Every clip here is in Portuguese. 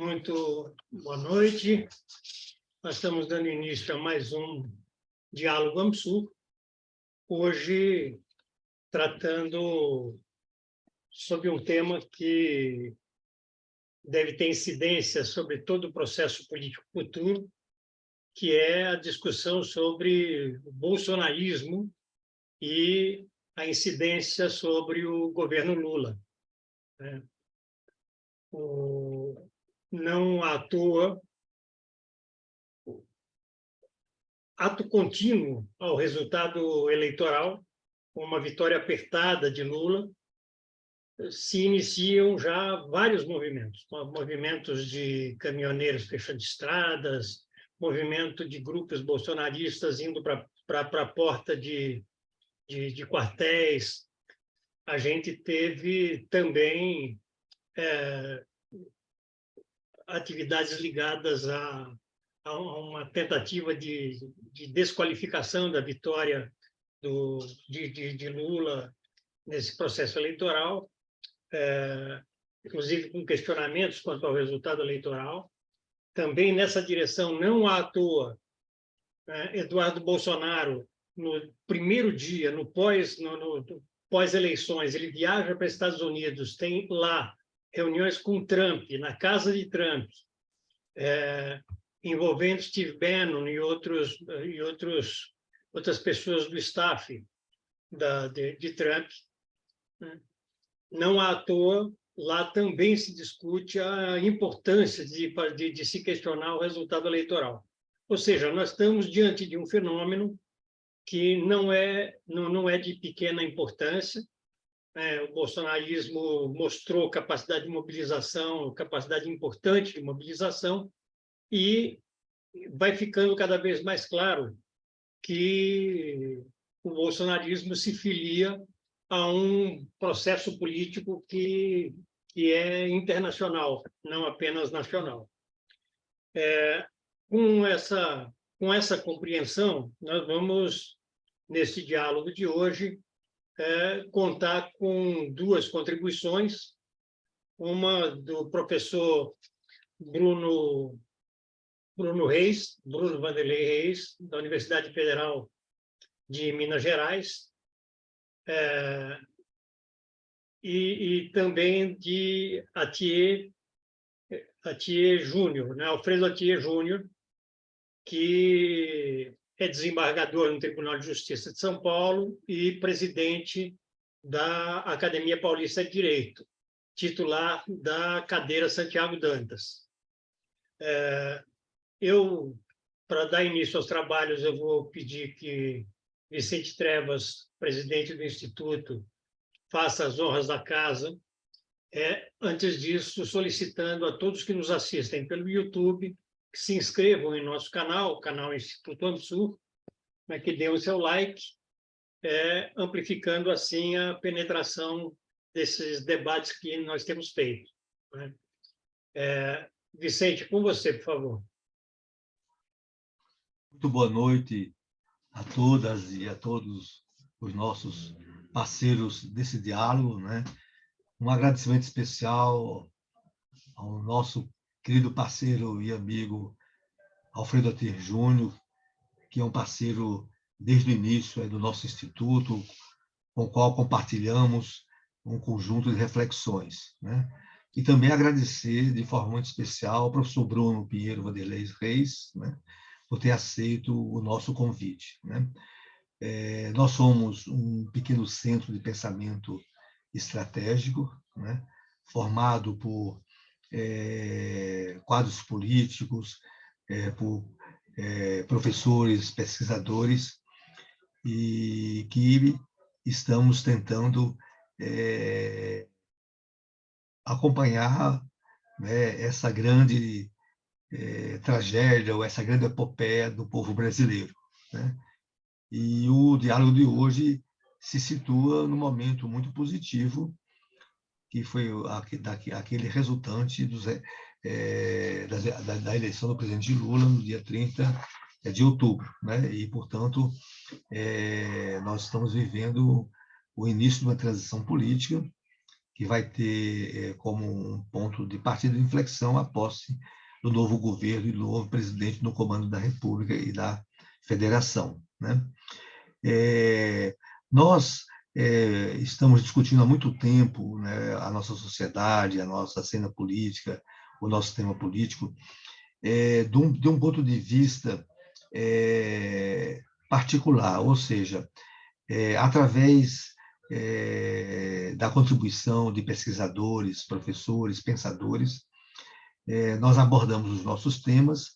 Muito boa noite. Nós estamos dando início a mais um Diálogo AMSUR, hoje tratando sobre um tema que deve ter incidência sobre todo o processo político futuro, que é a discussão sobre o bolsonarismo e a incidência sobre o governo Lula. Não à toa, ato contínuo ao resultado eleitoral, com uma vitória apertada de Lula, se iniciam já vários movimentos de caminhoneiros fechando estradas, movimento de grupos bolsonaristas indo para a porta de quartéis. A gente teve também atividades ligadas a uma tentativa de desqualificação da vitória de Lula nesse processo eleitoral, inclusive com questionamentos quanto ao resultado eleitoral. Também nessa direção, não à toa, Eduardo Bolsonaro, no primeiro dia, no pós-eleições, ele viaja para os Estados Unidos, tem lá reuniões com Trump, na casa de Trump, envolvendo Steve Bannon e outras pessoas do staff de Trump. Não à toa, lá também se discute a importância de se questionar o resultado eleitoral. Ou seja, nós estamos diante de um fenômeno que não é de pequena importância. O bolsonarismo mostrou capacidade de mobilização, capacidade importante de mobilização, e vai ficando cada vez mais claro que o bolsonarismo se filia a um processo político que é internacional, não apenas nacional. Com essa compreensão, nós vamos, nesse diálogo de hoje, contar com duas contribuições, uma do professor Bruno Vanderlei Reis, da Universidade Federal de Minas Gerais, e também de Atier Júnior, Alfredo Atier Júnior, que é desembargador no Tribunal de Justiça de São Paulo e presidente da Academia Paulista de Direito, titular da cadeira Santiago Dantas. Para dar início aos trabalhos, eu vou pedir que Vicente Trevas, presidente do Instituto, faça as honras da casa. Antes disso, solicitando a todos que nos assistem pelo YouTube que se inscrevam em nosso canal, o canal Instituto AMSUR, que dêem o seu like, amplificando assim a penetração desses debates que nós temos feito. Vicente, com você, por favor. Muito boa noite a todas e a todos os nossos parceiros desse diálogo, Um agradecimento especial ao nosso querido parceiro e amigo Alfredo Atier Júnior, que é um parceiro desde o início do nosso instituto, com o qual compartilhamos um conjunto de reflexões, E também agradecer de forma muito especial ao professor Bruno Pinheiro Vanderlei Reis, por ter aceito o nosso convite. Nós somos um pequeno centro de pensamento estratégico, formado por quadros políticos, por professores, pesquisadores, e que estamos tentando acompanhar essa grande tragédia, ou essa grande epopeia do povo brasileiro. E o diálogo de hoje se situa num momento muito positivo, que foi aquele resultante da eleição do presidente Lula no dia 30 de outubro. E, portanto, nós estamos vivendo o início de uma transição política que vai ter como um ponto de partida de inflexão a posse do novo governo e do novo presidente no comando da República e da Federação, né? Nós estamos discutindo há muito tempo, né, a nossa sociedade, a nossa cena política, o nosso sistema político, de um ponto de vista particular, ou seja, através da contribuição de pesquisadores, professores, pensadores, nós abordamos os nossos temas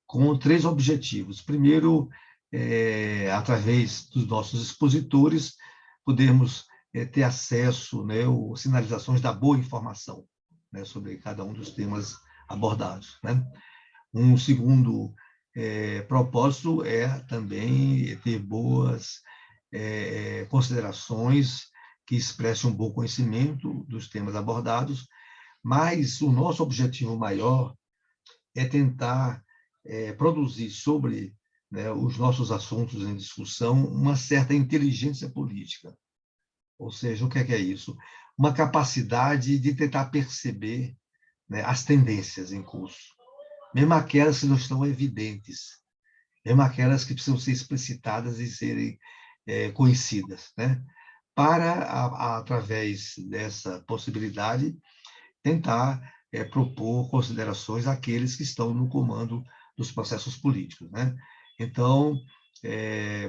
com 3 objetivos. Primeiro, através dos nossos expositores, podermos ter acesso, né, ou sinalizações da boa informação, né, sobre cada um dos temas abordados, né? Um segundo propósito é também ter boas considerações que expressem um bom conhecimento dos temas abordados, mas o nosso objetivo maior é tentar produzir sobre, né, os nossos assuntos em discussão uma certa inteligência política. Ou seja, o que é isso? Uma capacidade de tentar perceber, né, as tendências em curso, mesmo aquelas que não estão evidentes, mesmo aquelas que precisam ser explicitadas e serem conhecidas, né? Para, através dessa possibilidade, tentar propor considerações àqueles que estão no comando dos processos políticos, né? Então,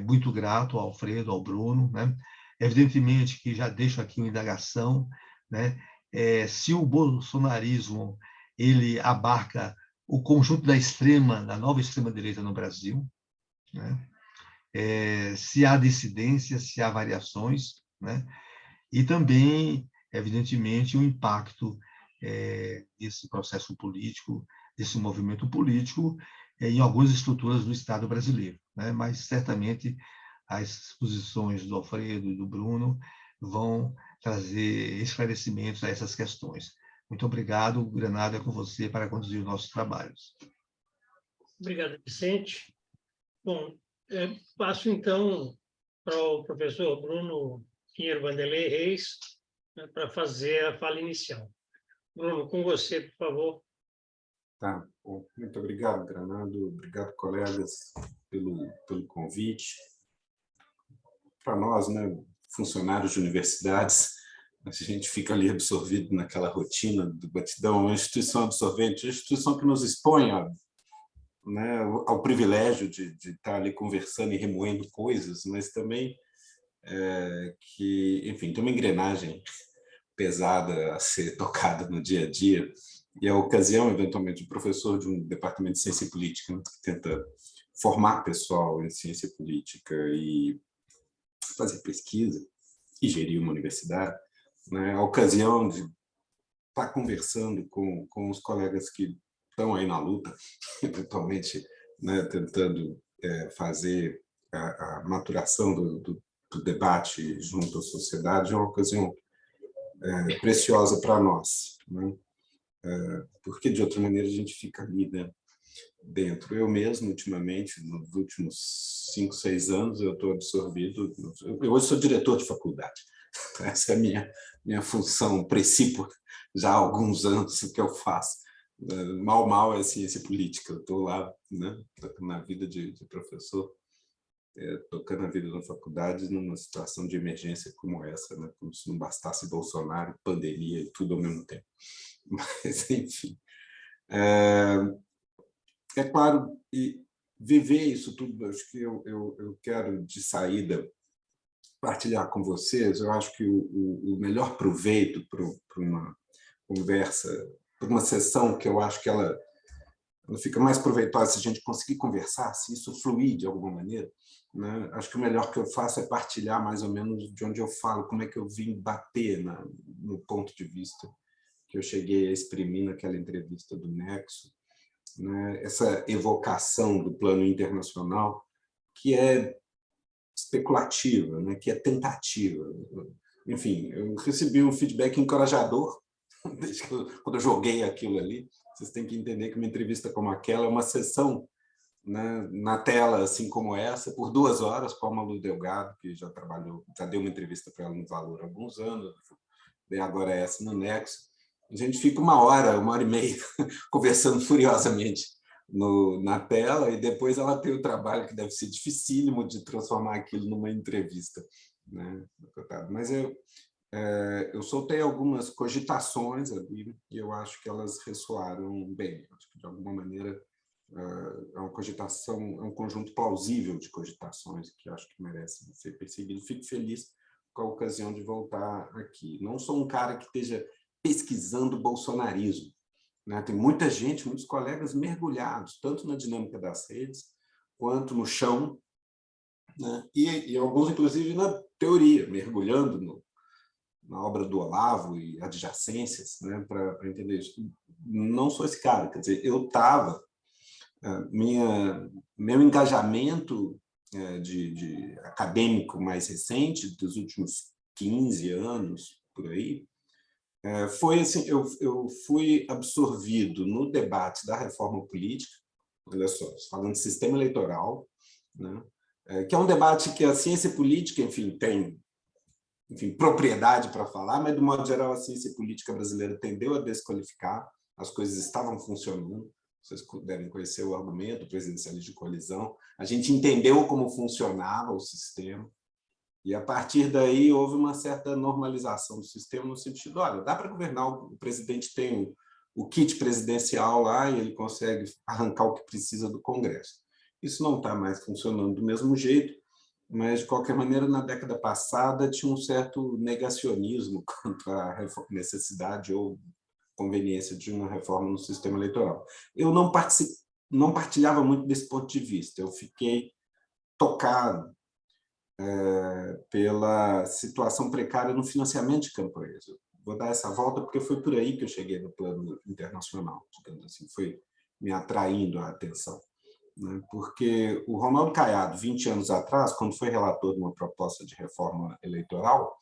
muito grato ao Alfredo, ao Bruno, né? Evidentemente que já deixo aqui uma indagação, né? Se o bolsonarismo ele abarca o conjunto da nova extrema-direita no Brasil, né? Se há dissidências, se há variações, né? E também, evidentemente, o impacto desse processo político, desse movimento político, em algumas estruturas do Estado brasileiro, né? Mas, certamente, as exposições do Alfredo e do Bruno vão trazer esclarecimentos a essas questões. Muito obrigado, Granado, é com você para conduzir os nossos trabalhos. Obrigado, Vicente. Bom, passo, então, para o professor Bruno Pinheiro Vanderlei Reis, né, para fazer a fala inicial. Bruno, com você, por favor. Tá. Bom, muito obrigado, Granado. Obrigado, colegas, pelo convite. Para nós, né, funcionários de universidades, a gente fica ali absorvido naquela rotina do batidão, uma instituição absorvente, uma instituição que nos expõe né, ao privilégio de estar ali conversando e remoendo coisas, mas também que, enfim, tem uma engrenagem pesada a ser tocada no dia a dia, e a ocasião, eventualmente, o professor de um departamento de ciência política, né, que tenta formar pessoal em ciência política e fazer pesquisa e gerir uma universidade, né, a ocasião de estar conversando com os colegas que estão aí na luta, eventualmente, né, tentando fazer a maturação do debate junto à sociedade, é uma ocasião preciosa para nós, né? Porque, de outra maneira, a gente fica ali, né, dentro. Eu mesmo, ultimamente, nos últimos 5, 6 anos, eu estou absorvido. Eu hoje sou diretor de faculdade. Essa é a minha função principal, já há alguns anos que eu faço. Mal é ciência política. Eu estou lá, né, na vida de professor, tocando a vida na faculdade numa situação de emergência como essa, né? Como se não bastasse Bolsonaro, pandemia e tudo ao mesmo tempo. Mas, enfim. É claro, e viver isso tudo, acho que eu quero, de saída, partilhar com vocês. Eu acho que o melhor proveito para uma conversa, para uma sessão que eu acho que ela fica mais proveitosa se a gente conseguir conversar, se isso fluir de alguma maneira, né? Acho que o melhor que eu faço é partilhar mais ou menos de onde eu falo, como é que eu vim bater no ponto de vista que eu cheguei a exprimir naquela entrevista do Nexo, né? Essa evocação do plano internacional que é especulativa, né? Que é tentativa. Enfim, eu recebi um feedback encorajador desde quando eu joguei aquilo ali. Vocês têm que entender que uma entrevista como aquela é uma sessão, né, na tela, assim como essa, por 2 horas, com a Malu Delgado, que já deu uma entrevista para ela no Valor há alguns anos, dei agora essa no Nexo, a gente fica uma hora e meia conversando furiosamente na tela, e depois ela tem o trabalho que deve ser dificílimo de transformar aquilo numa entrevista, né? Mas eu soltei algumas cogitações ali e eu acho que elas ressoaram bem. Acho que, de alguma maneira, é uma cogitação, é um conjunto plausível de cogitações que acho que merecem ser perseguido. Fico feliz com a ocasião de voltar aqui. Não sou um cara que esteja pesquisando bolsonarismo, né? Tem muita gente, muitos colegas mergulhados, tanto na dinâmica das redes, quanto no chão, né? E alguns, inclusive, na teoria, mergulhando na obra do Olavo e adjacências, né, para entender isso. Não sou esse cara, quer dizer, eu estava... Meu engajamento de acadêmico mais recente, dos últimos 15 anos, por aí, foi assim, eu fui absorvido no debate da reforma política, olha só, falando de sistema eleitoral, né, que é um debate que a ciência política, enfim, tem propriedade para falar, mas, do modo geral, a ciência política brasileira tendeu a desqualificar, as coisas estavam funcionando, vocês devem conhecer o argumento presidencialista de coalizão, a gente entendeu como funcionava o sistema, e, a partir daí, houve uma certa normalização do sistema, no sentido, olha, dá para governar, o presidente tem o kit presidencial lá e ele consegue arrancar o que precisa do Congresso. Isso não está mais funcionando do mesmo jeito, mas, de qualquer maneira, na década passada tinha um certo negacionismo quanto à necessidade ou conveniência de uma reforma no sistema eleitoral. Eu não partilhava muito desse ponto de vista, eu fiquei tocado pela situação precária no financiamento de campanhas. Eu vou dar essa volta porque foi por aí que eu cheguei no plano internacional, digamos assim, foi me atraindo a atenção, né? Porque o Ronaldo Caiado, 20 anos atrás, quando foi relator de uma proposta de reforma eleitoral,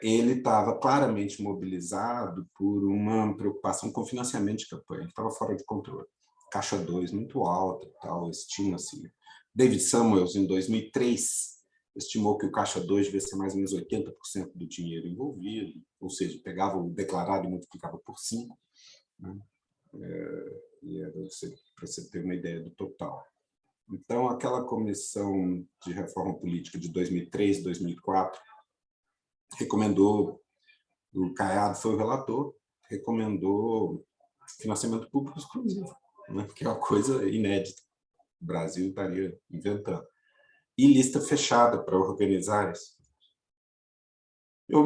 ele estava claramente mobilizado por uma preocupação com financiamento de campanha, que estava fora de controle. Caixa 2 muito alta, tal, estima-se. David Samuels, em 2003, estimou que o Caixa 2 devia ser mais ou menos 80% do dinheiro envolvido, ou seja, pegava o declarado e multiplicava por 5, né? E era para você ter uma ideia do total. Então, aquela comissão de reforma política de 2003, 2004, recomendou, o Caiado foi o relator, recomendou financiamento público exclusivo, né? Que é uma coisa inédita. O Brasil estaria inventando. E lista fechada para organizar isso. Eu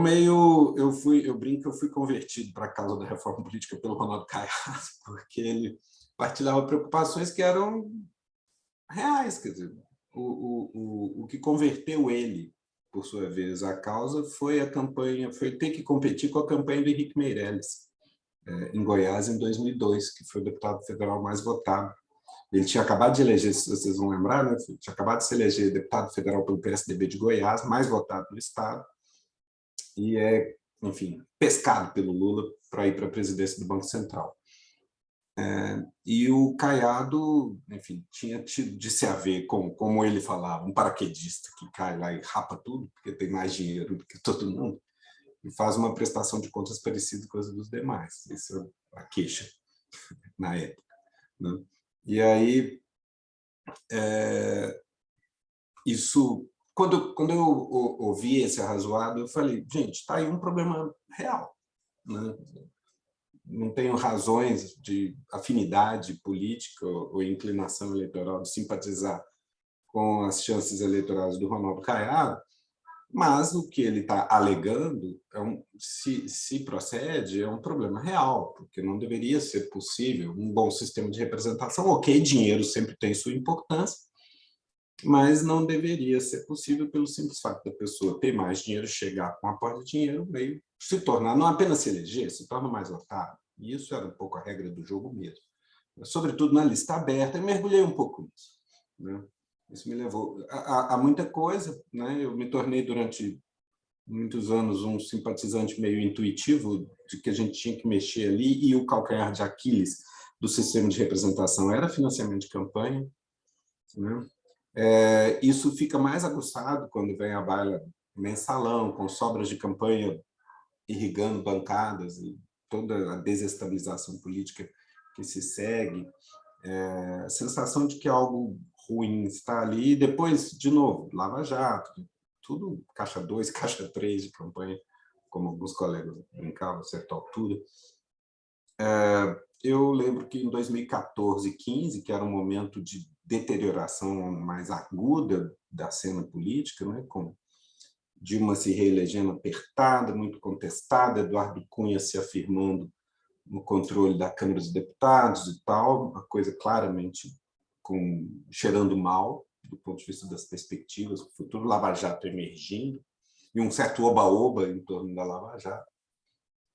brinco que eu fui convertido para a causa da reforma política pelo Ronaldo Caiado, porque ele partilhava preocupações que eram reais, quer dizer, o que converteu ele, por sua vez, à causa foi a campanha, foi ter que competir com a campanha do Henrique Meirelles, em Goiás, em 2002, que foi o deputado federal mais votado. Ele tinha acabado de eleger, se vocês vão lembrar, né? Tinha acabado de se eleger deputado federal pelo PSDB de Goiás, mais votado no estado, e enfim, pescado pelo Lula para ir para a presidência do Banco Central. E o Caiado, enfim, tinha tido de se haver com, como ele falava, um paraquedista que cai lá e rapa tudo, porque tem mais dinheiro do que todo mundo, e faz uma prestação de contas parecida com as dos demais. Essa é a queixa na época, né? E aí, isso, quando eu ouvi esse arrazoado, eu falei, gente, está aí um problema real, né? Não tenho razões de afinidade política ou inclinação eleitoral de simpatizar com as chances eleitorais do Ronaldo Caiado, mas o que ele está alegando, se procede, é um problema real, porque não deveria ser possível um bom sistema de representação. Ok, dinheiro sempre tem sua importância, mas não deveria ser possível pelo simples fato da pessoa ter mais dinheiro, chegar com um aporte de dinheiro, meio se tornar, não apenas se eleger, se torna mais votado. E isso era um pouco a regra do jogo mesmo. Sobretudo na lista aberta, eu mergulhei um pouco nisso, né? Isso me levou a muita coisa, né? Eu me tornei, durante muitos anos, um simpatizante meio intuitivo de que a gente tinha que mexer ali, e o calcanhar de Aquiles do sistema de representação era financiamento de campanha, né? Isso fica mais aguçado quando vem a baila mensalão, com sobras de campanha irrigando bancadas e toda a desestabilização política que se segue, a sensação de que algo ruim está ali, e depois, de novo, Lava Jato, tudo caixa 2, caixa 3 de campanha, como alguns colegas brincavam a certa altura. Eu lembro que em 2014 e 2015, que era um momento de deterioração mais aguda da cena política, né, com Dilma se reelegendo apertada, muito contestada, Eduardo Cunha se afirmando no controle da Câmara dos Deputados e tal, uma coisa claramente cheirando mal, do ponto de vista das perspectivas, o futuro Lava Jato emergindo, e um certo oba-oba em torno da Lava Jato.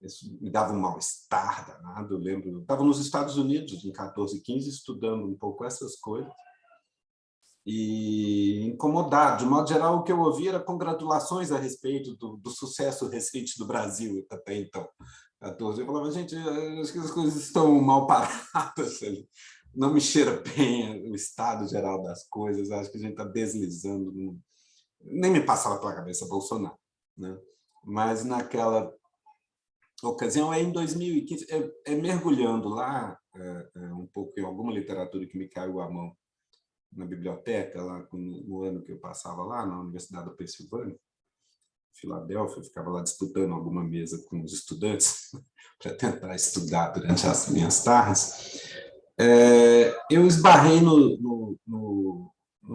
Isso me dava um mal-estar danado. Eu lembro, eu estava nos Estados Unidos em 14 e 15, estudando um pouco essas coisas, e incomodado. De modo geral, o que eu ouvia era congratulações a respeito do sucesso recente do Brasil até então. 14. Eu falava, gente, acho que as coisas estão mal paradas ali. Não me cheira bem o estado geral das coisas, acho que a gente está deslizando. Nem me passava pela cabeça Bolsonaro, né? Mas naquela ocasião, em 2015, mergulhando lá um pouco em alguma literatura que me caiu à mão na biblioteca, lá no ano que eu passava lá, na Universidade da Pensilvânia, Filadélfia, eu ficava lá disputando alguma mesa com os estudantes para tentar estudar durante as minhas tardes. Eu esbarrei no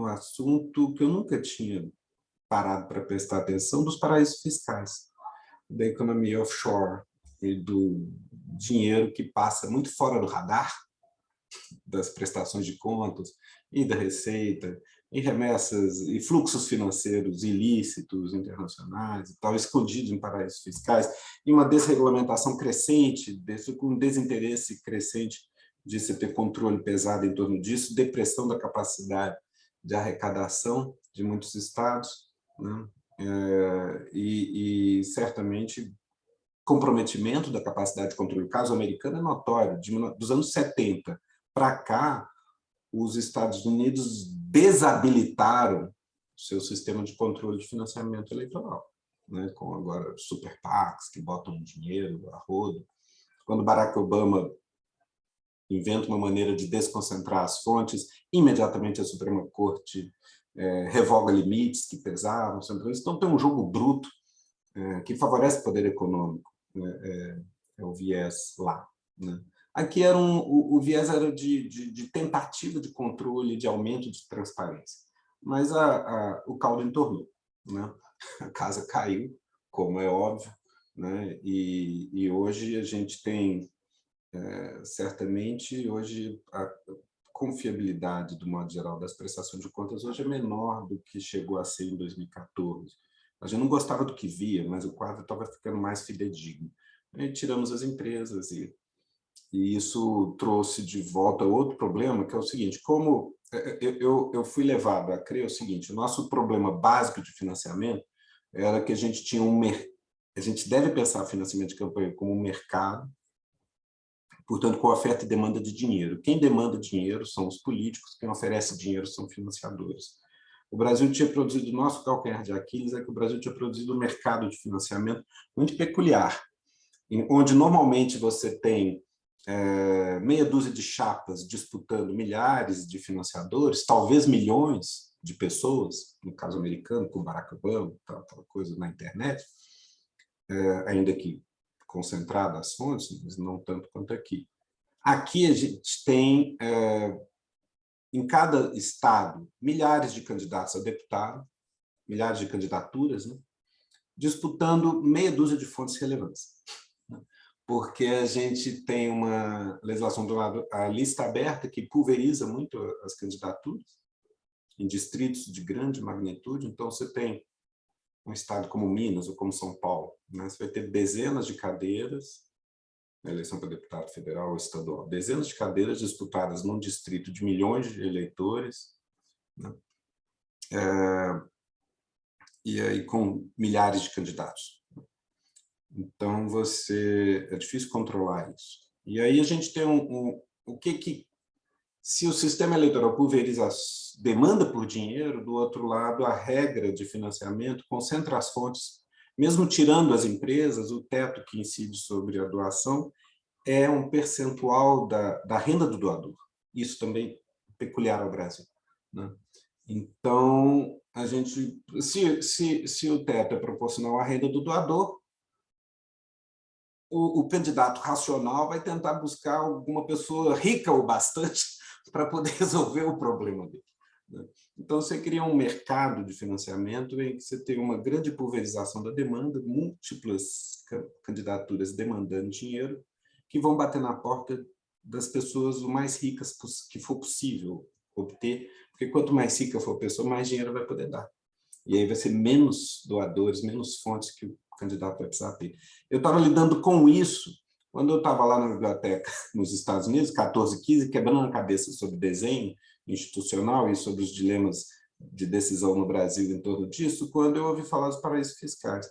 assunto que eu nunca tinha parado para prestar atenção, dos paraísos fiscais, da economia offshore e do dinheiro que passa muito fora do radar das prestações de contas e da receita, e remessas e fluxos financeiros ilícitos internacionais e tal, escondidos em paraísos fiscais, e uma desregulamentação crescente, com um desinteresse crescente de se ter controle pesado em torno disso, depressão da capacidade de arrecadação de muitos estados, né? E certamente comprometimento da capacidade de controle. O caso americano é notório, dos anos 70 para cá, os Estados Unidos desabilitaram seu sistema de controle de financiamento eleitoral, né? Com agora super PACs que botam dinheiro a rodo. Quando Barack Obama inventa uma maneira de desconcentrar as fontes, imediatamente a Suprema Corte revoga limites que pesavam. Então tem um jogo bruto que favorece o poder econômico, né? É o viés lá, né? Aqui era o viés era de tentativa de controle, de aumento de transparência. Mas o caldo entornou, né? A casa caiu, como é óbvio, né? E hoje a gente tem, certamente, hoje a confiabilidade, do modo geral, das prestações de contas hoje é menor do que chegou a ser em 2014. A gente não gostava do que via, mas o quadro estava ficando mais fidedigno. Aí tiramos as empresas e isso trouxe de volta outro problema, que é o seguinte: como eu fui levado a crer o seguinte, o nosso problema básico de financiamento era que a gente tinha a gente deve pensar financiamento de campanha como um mercado, portanto, com oferta e demanda de dinheiro. Quem demanda dinheiro são os políticos, quem oferece dinheiro são financiadores. O Brasil tinha produzido, o nosso calcanhar de Aquiles é que o Brasil tinha produzido um mercado de financiamento muito peculiar, onde normalmente você tem meia dúzia de chapas disputando milhares de financiadores, talvez milhões de pessoas, no caso americano, com Barack Obama, aquela coisa na internet, ainda que concentrada as fontes, mas não tanto quanto aqui. Aqui a gente tem, em cada estado, milhares de candidatos a deputado, milhares de candidaturas, né, disputando meia dúzia de fontes relevantes. Porque a gente tem uma legislação do lado, a lista aberta, que pulveriza muito as candidaturas, em distritos de grande magnitude. Então, você tem um estado como Minas ou como São Paulo, né? Você vai ter dezenas de cadeiras, na eleição para deputado federal ou estadual, dezenas de cadeiras disputadas num distrito de milhões de eleitores, né? E aí com milhares de candidatos. Então, é difícil controlar isso. E aí a gente tem o que se o sistema eleitoral pulveriza a demanda por dinheiro, do outro lado, a regra de financiamento concentra as fontes mesmo tirando as empresas, o teto que incide sobre a doação é um percentual da renda do doador. Isso também é peculiar ao Brasil, né? Então, a gente, se o teto é proporcional à renda do doador, o candidato racional vai tentar buscar alguma pessoa rica o bastante para poder resolver o problema dele, né? Então, você cria um mercado de financiamento em que você tem uma grande pulverização da demanda, múltiplas candidaturas demandando dinheiro, que vão bater na porta das pessoas o mais ricas que for possível obter, porque quanto mais rica for a pessoa, mais dinheiro vai poder dar. E aí vai ser menos doadores, menos fontes que o candidato vai precisar ter. Eu estava lidando com isso quando eu estava lá na biblioteca nos Estados Unidos, 14, 15, quebrando a cabeça sobre desenho institucional e sobre os dilemas de decisão no Brasil em torno disso, quando eu ouvi falar dos paraísos fiscais.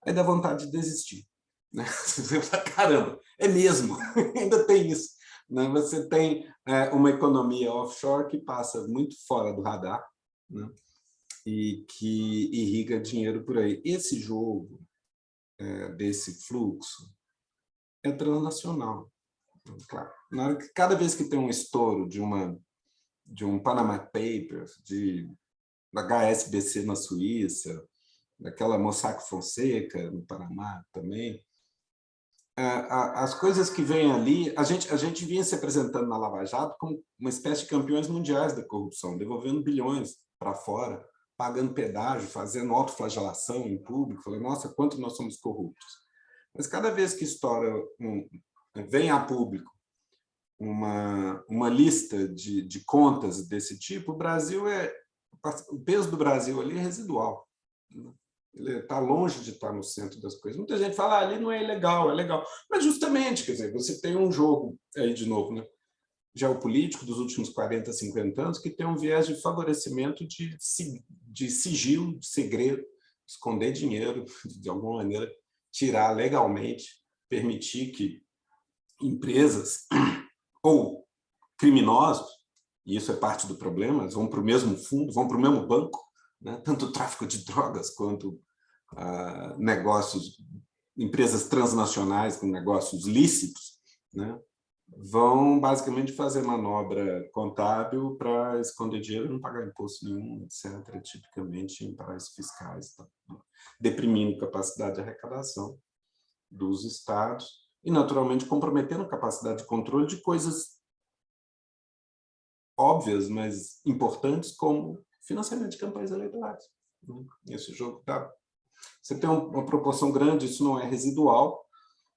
Aí dá vontade de desistir, né? Você fala, caramba, é mesmo, ainda tem isso, né? Você tem uma economia offshore que passa muito fora do radar, né? E que irriga dinheiro por aí. Esse jogo desse fluxo é transnacional, claro. Cada vez que tem um estouro de um Panama Papers, da HSBC na Suíça, daquela Mossack Fonseca no Panamá também, as coisas que vêm ali, a gente vinha se apresentando na Lava Jato como uma espécie de campeões mundiais da corrupção, devolvendo bilhões para fora, pagando pedágio, fazendo autoflagelação em público. Falei, nossa, quanto nós somos corruptos. Mas cada vez que vem a público uma lista de contas desse tipo, o peso do Brasil ali é residual, né? Ele está longe de estar no centro das coisas. Muita gente fala, ali não é ilegal, é legal. Mas justamente, quer dizer, você tem um jogo, aí de novo, né, geopolítico dos últimos 40, 50 anos, que tem um viés de favorecimento de sigilo, de segredo, esconder dinheiro, de alguma maneira, tirar legalmente, permitir que empresas ou criminosos, e isso é parte do problema, eles vão para o mesmo fundo, vão para o mesmo banco, né? Tanto o tráfico de drogas quanto negócios, empresas transnacionais com negócios lícitos, né? Vão basicamente fazer manobra contábil para esconder dinheiro e não pagar imposto nenhum, etc., tipicamente em paraísos fiscais, tá? Deprimindo capacidade de arrecadação dos estados e, naturalmente, comprometendo a capacidade de controle de coisas óbvias, mas importantes, como financiamento de campanhas eleitorais. Esse jogo tá... Você tem uma proporção grande, isso não é residual,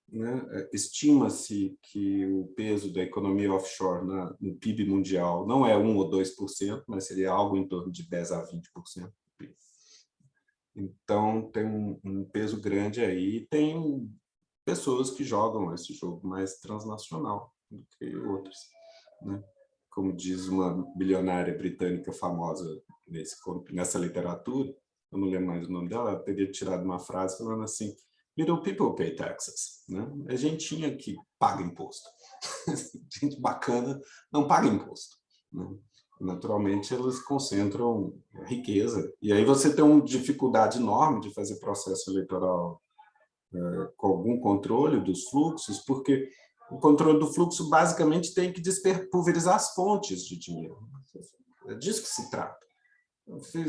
né? Estima-se que o peso da economia offshore no PIB mundial não é 1 ou 2%, mas seria algo em torno de 10 a 20% do PIB. Então, tem um peso grande aí, tem pessoas que jogam esse jogo mais transnacional do que outras, né? Como diz uma bilionária britânica famosa nessa literatura, eu não lembro mais o nome dela, ela teria tirado uma frase falando assim, little people pay taxes, né? É gentinha que paga imposto. Gente bacana não paga imposto, né? Naturalmente, eles concentram riqueza. E aí você tem uma dificuldade enorme de fazer processo eleitoral com algum controle dos fluxos, porque o controle do fluxo basicamente tem que pulverizar as fontes de dinheiro. É disso que se trata.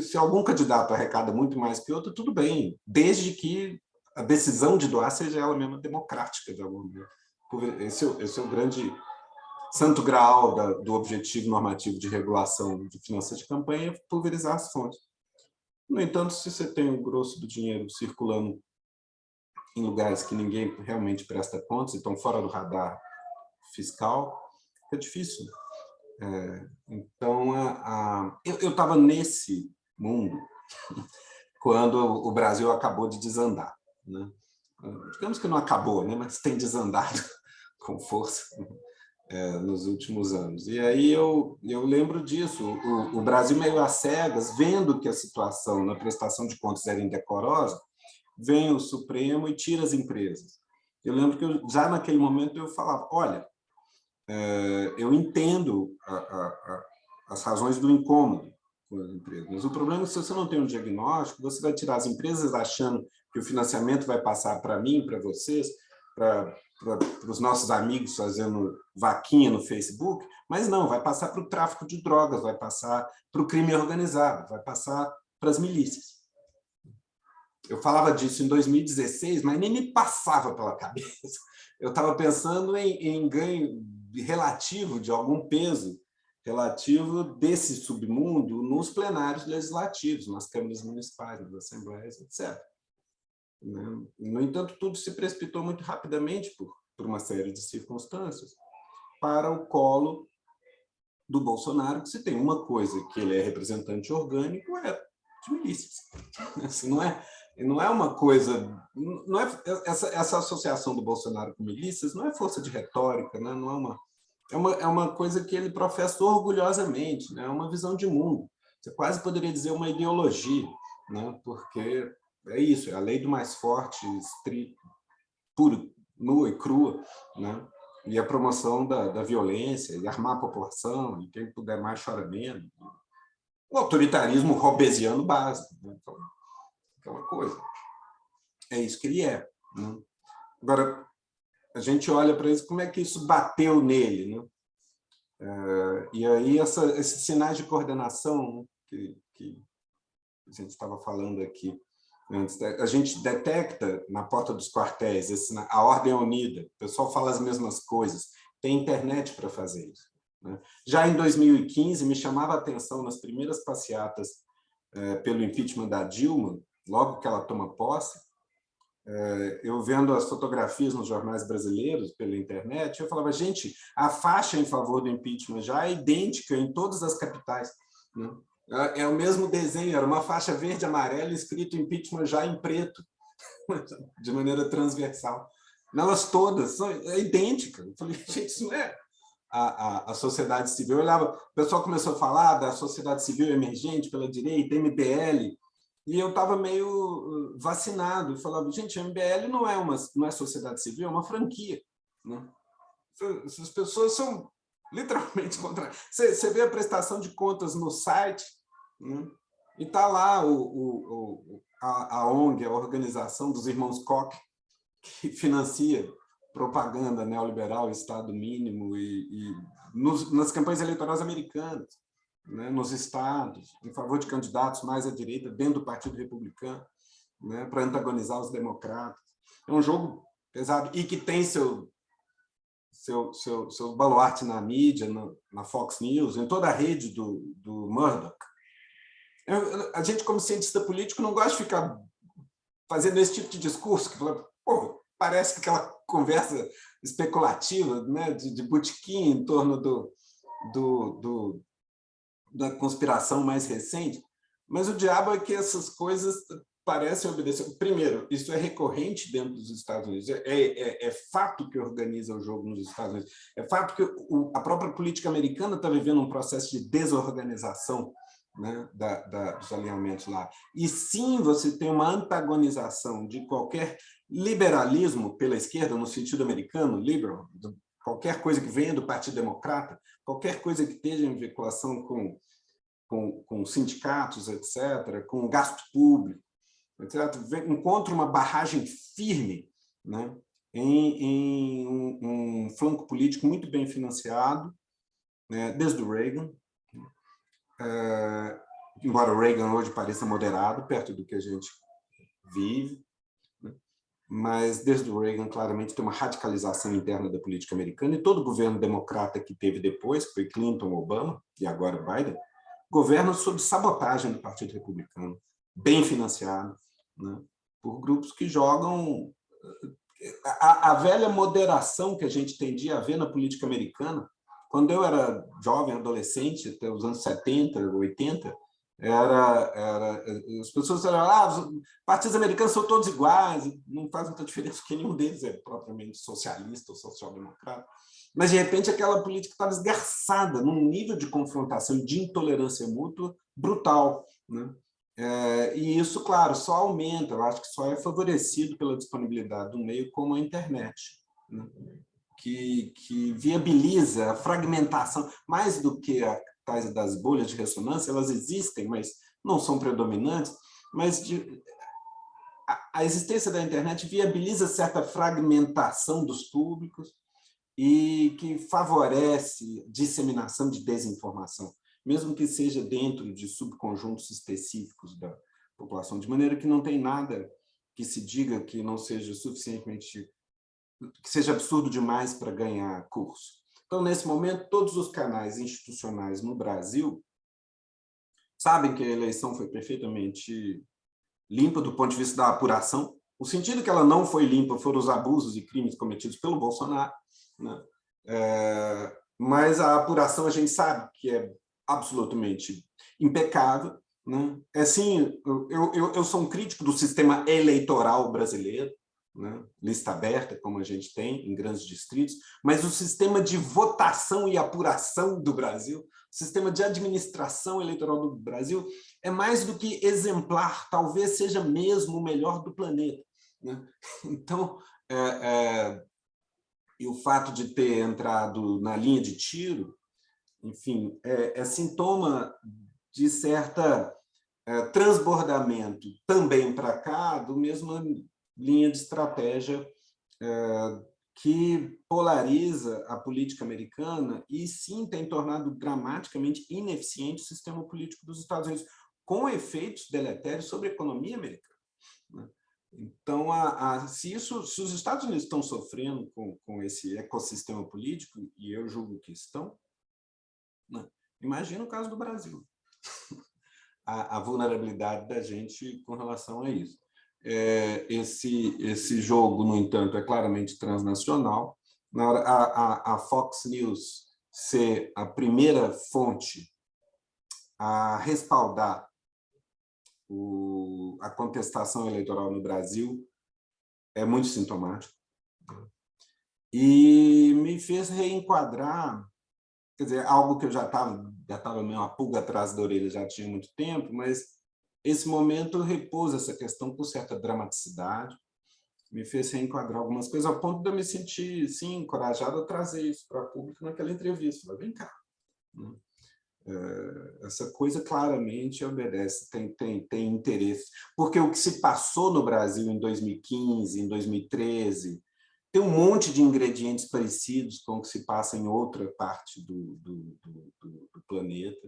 Se algum candidato arrecada muito mais que outro, tudo bem, desde que a decisão de doar seja ela mesma democrática, de alguma maneira. Esse é o grande santo graal do objetivo normativo de regulação de finanças de campanha, é pulverizar as fontes. No entanto, se você tem o grosso do dinheiro circulando em lugares que ninguém realmente presta contas e estão fora do radar fiscal, é difícil. Então, eu estava nesse mundo quando o Brasil acabou de desandar, né? Digamos que não acabou, né? Mas tem desandado com força nos últimos anos. E aí eu lembro disso, o Brasil meio às cegas, vendo que a situação na prestação de contas era indecorosa, vem o Supremo e tira as empresas. Eu lembro que já naquele momento eu falava, olha, eu entendo as razões do incômodo com as empresas, mas o problema é que se você não tem um diagnóstico, você vai tirar as empresas achando que o financiamento vai passar para mim, para vocês, para os nossos amigos fazendo vaquinha no Facebook, mas não, vai passar para o tráfico de drogas, vai passar para o crime organizado, vai passar para as milícias. Eu falava disso em 2016, mas nem me passava pela cabeça. Eu estava pensando em ganho relativo, de algum peso relativo desse submundo nos plenários legislativos, nas câmaras municipais, nas assembleias, etc. No entanto, tudo se precipitou muito rapidamente, por uma série de circunstâncias, para o colo do Bolsonaro, que se tem uma coisa que ele é representante orgânico, é de milícias. Assim, não é uma coisa... Não é, essa associação do Bolsonaro com milícias não é força de retórica, né? Não é uma coisa que ele professa orgulhosamente, né? É uma visão de mundo. Você quase poderia dizer uma ideologia, né? Porque é isso, é a lei do mais forte, estrito, puro, nua e crua, né? E a promoção da violência, e armar a população, e quem puder mais chora menos. O autoritarismo robesiano básico, né? Então, aquela coisa. É isso que ele é, né? Agora, a gente olha para isso, como é que isso bateu nele, né? E aí, esses sinais de coordenação, né, que a gente estava falando aqui antes, a gente detecta na porta dos quartéis a ordem é unida, o pessoal fala as mesmas coisas, tem internet para fazer isso, né? Já em 2015, me chamava a atenção nas primeiras passeatas pelo impeachment da Dilma, logo que ela toma posse, eu vendo as fotografias nos jornais brasileiros pela internet, eu falava, gente, a faixa em favor do impeachment já é idêntica em todas as capitais, né? É o mesmo desenho, era uma faixa verde e amarela escrito impeachment já em preto, de maneira transversal. Elas todas são idênticas. Eu falei, gente, isso não é a sociedade civil. Eu olhava, o pessoal começou a falar da sociedade civil emergente pela direita, MBL, e eu estava meio vacinado. Eu falava, gente, a MBL não é sociedade civil, é uma franquia, né? Essas pessoas são literalmente contrárias. Você vê a prestação de contas no site, né? E está lá a ONG, a Organização dos Irmãos Koch, que financia propaganda neoliberal, Estado mínimo, nas campanhas eleitorais americanas, né, nos estados, em favor de candidatos mais à direita, dentro do Partido Republicano, né, para antagonizar os democratas. É um jogo pesado e que tem seu baluarte na mídia, na Fox News, em toda a rede do Murdoch. A gente, como cientista político, não gosta de ficar fazendo esse tipo de discurso, que parece aquela conversa especulativa, né, de botequim em torno da conspiração mais recente, mas o diabo é que essas coisas parecem obedecer. Primeiro, isso é recorrente dentro dos Estados Unidos, é fato que organiza o jogo nos Estados Unidos, é fato que a própria política americana está vivendo um processo de desorganização, né, dos alinhamentos lá. E sim, você tem uma antagonização de qualquer liberalismo pela esquerda, no sentido americano, liberal, qualquer coisa que venha do Partido Democrata, qualquer coisa que esteja em vinculação com sindicatos, etc., com gasto público, etc., encontra uma barragem firme, né, em um flanco político muito bem financiado, né, desde o Reagan, embora o Reagan hoje pareça moderado, perto do que a gente vive, né? Mas desde o Reagan, claramente, tem uma radicalização interna da política americana, e todo governo democrata que teve depois, que foi Clinton, Obama, e agora Biden, governa sob sabotagem do Partido Republicano, bem financiado, né, por grupos que jogam... A velha moderação que a gente tendia a ver na política americana, quando eu era jovem, adolescente, até os anos 70, 80, as pessoas falavam, os partidos americanos são todos iguais, não faz muita diferença, porque nenhum deles é propriamente socialista ou social-democrata. Mas, de repente, aquela política estava esgarçada num nível de confrontação e de intolerância mútua brutal, né? E isso, claro, só aumenta, eu acho que só é favorecido pela disponibilidade do meio como a internet, né? Que viabiliza a fragmentação, mais do que a tais das bolhas de ressonância, elas existem, mas não são predominantes, mas a existência da internet viabiliza certa fragmentação dos públicos e que favorece disseminação de desinformação, mesmo que seja dentro de subconjuntos específicos da população, de maneira que não tem nada que se diga que não seja suficientemente, que seja absurdo demais para ganhar curso. Então, nesse momento, todos os canais institucionais no Brasil sabem que a eleição foi perfeitamente limpa do ponto de vista da apuração. O sentido que ela não foi limpa foram os abusos e crimes cometidos pelo Bolsonaro, né? Mas a apuração a gente sabe que é absolutamente impecável, né? Assim, eu sou um crítico do sistema eleitoral brasileiro, né? Lista aberta, como a gente tem em grandes distritos, mas o sistema de votação e apuração do Brasil, o sistema de administração eleitoral do Brasil é mais do que exemplar, talvez seja mesmo o melhor do planeta, né? Então, e o fato de ter entrado na linha de tiro, enfim, é sintoma de certa transbordamento também para cá do mesma linha de estratégia que polariza a política americana e, sim, tem tornado dramaticamente ineficiente o sistema político dos Estados Unidos, com efeitos deletérios sobre a economia americana, né? Então, se os Estados Unidos estão sofrendo com esse ecossistema político, e eu julgo que estão, né? Imagina o caso do Brasil, a vulnerabilidade da gente com relação a isso. Esse jogo, no entanto, é claramente transnacional. Na hora a Fox News ser a primeira fonte a respaldar a contestação eleitoral no Brasil é muito sintomático. E me fez reenquadrar, quer dizer, algo que eu já estava meio uma pulga atrás da orelha, já tinha muito tempo, mas esse momento repousa essa questão com certa dramaticidade, me fez reenquadrar algumas coisas, ao ponto de eu me sentir, sim, encorajado a trazer isso para o público naquela entrevista. Falei, vem cá, né? Essa coisa claramente obedece, tem interesse. Porque o que se passou no Brasil em 2015, em 2013, tem um monte de ingredientes parecidos com o que se passa em outra parte do planeta.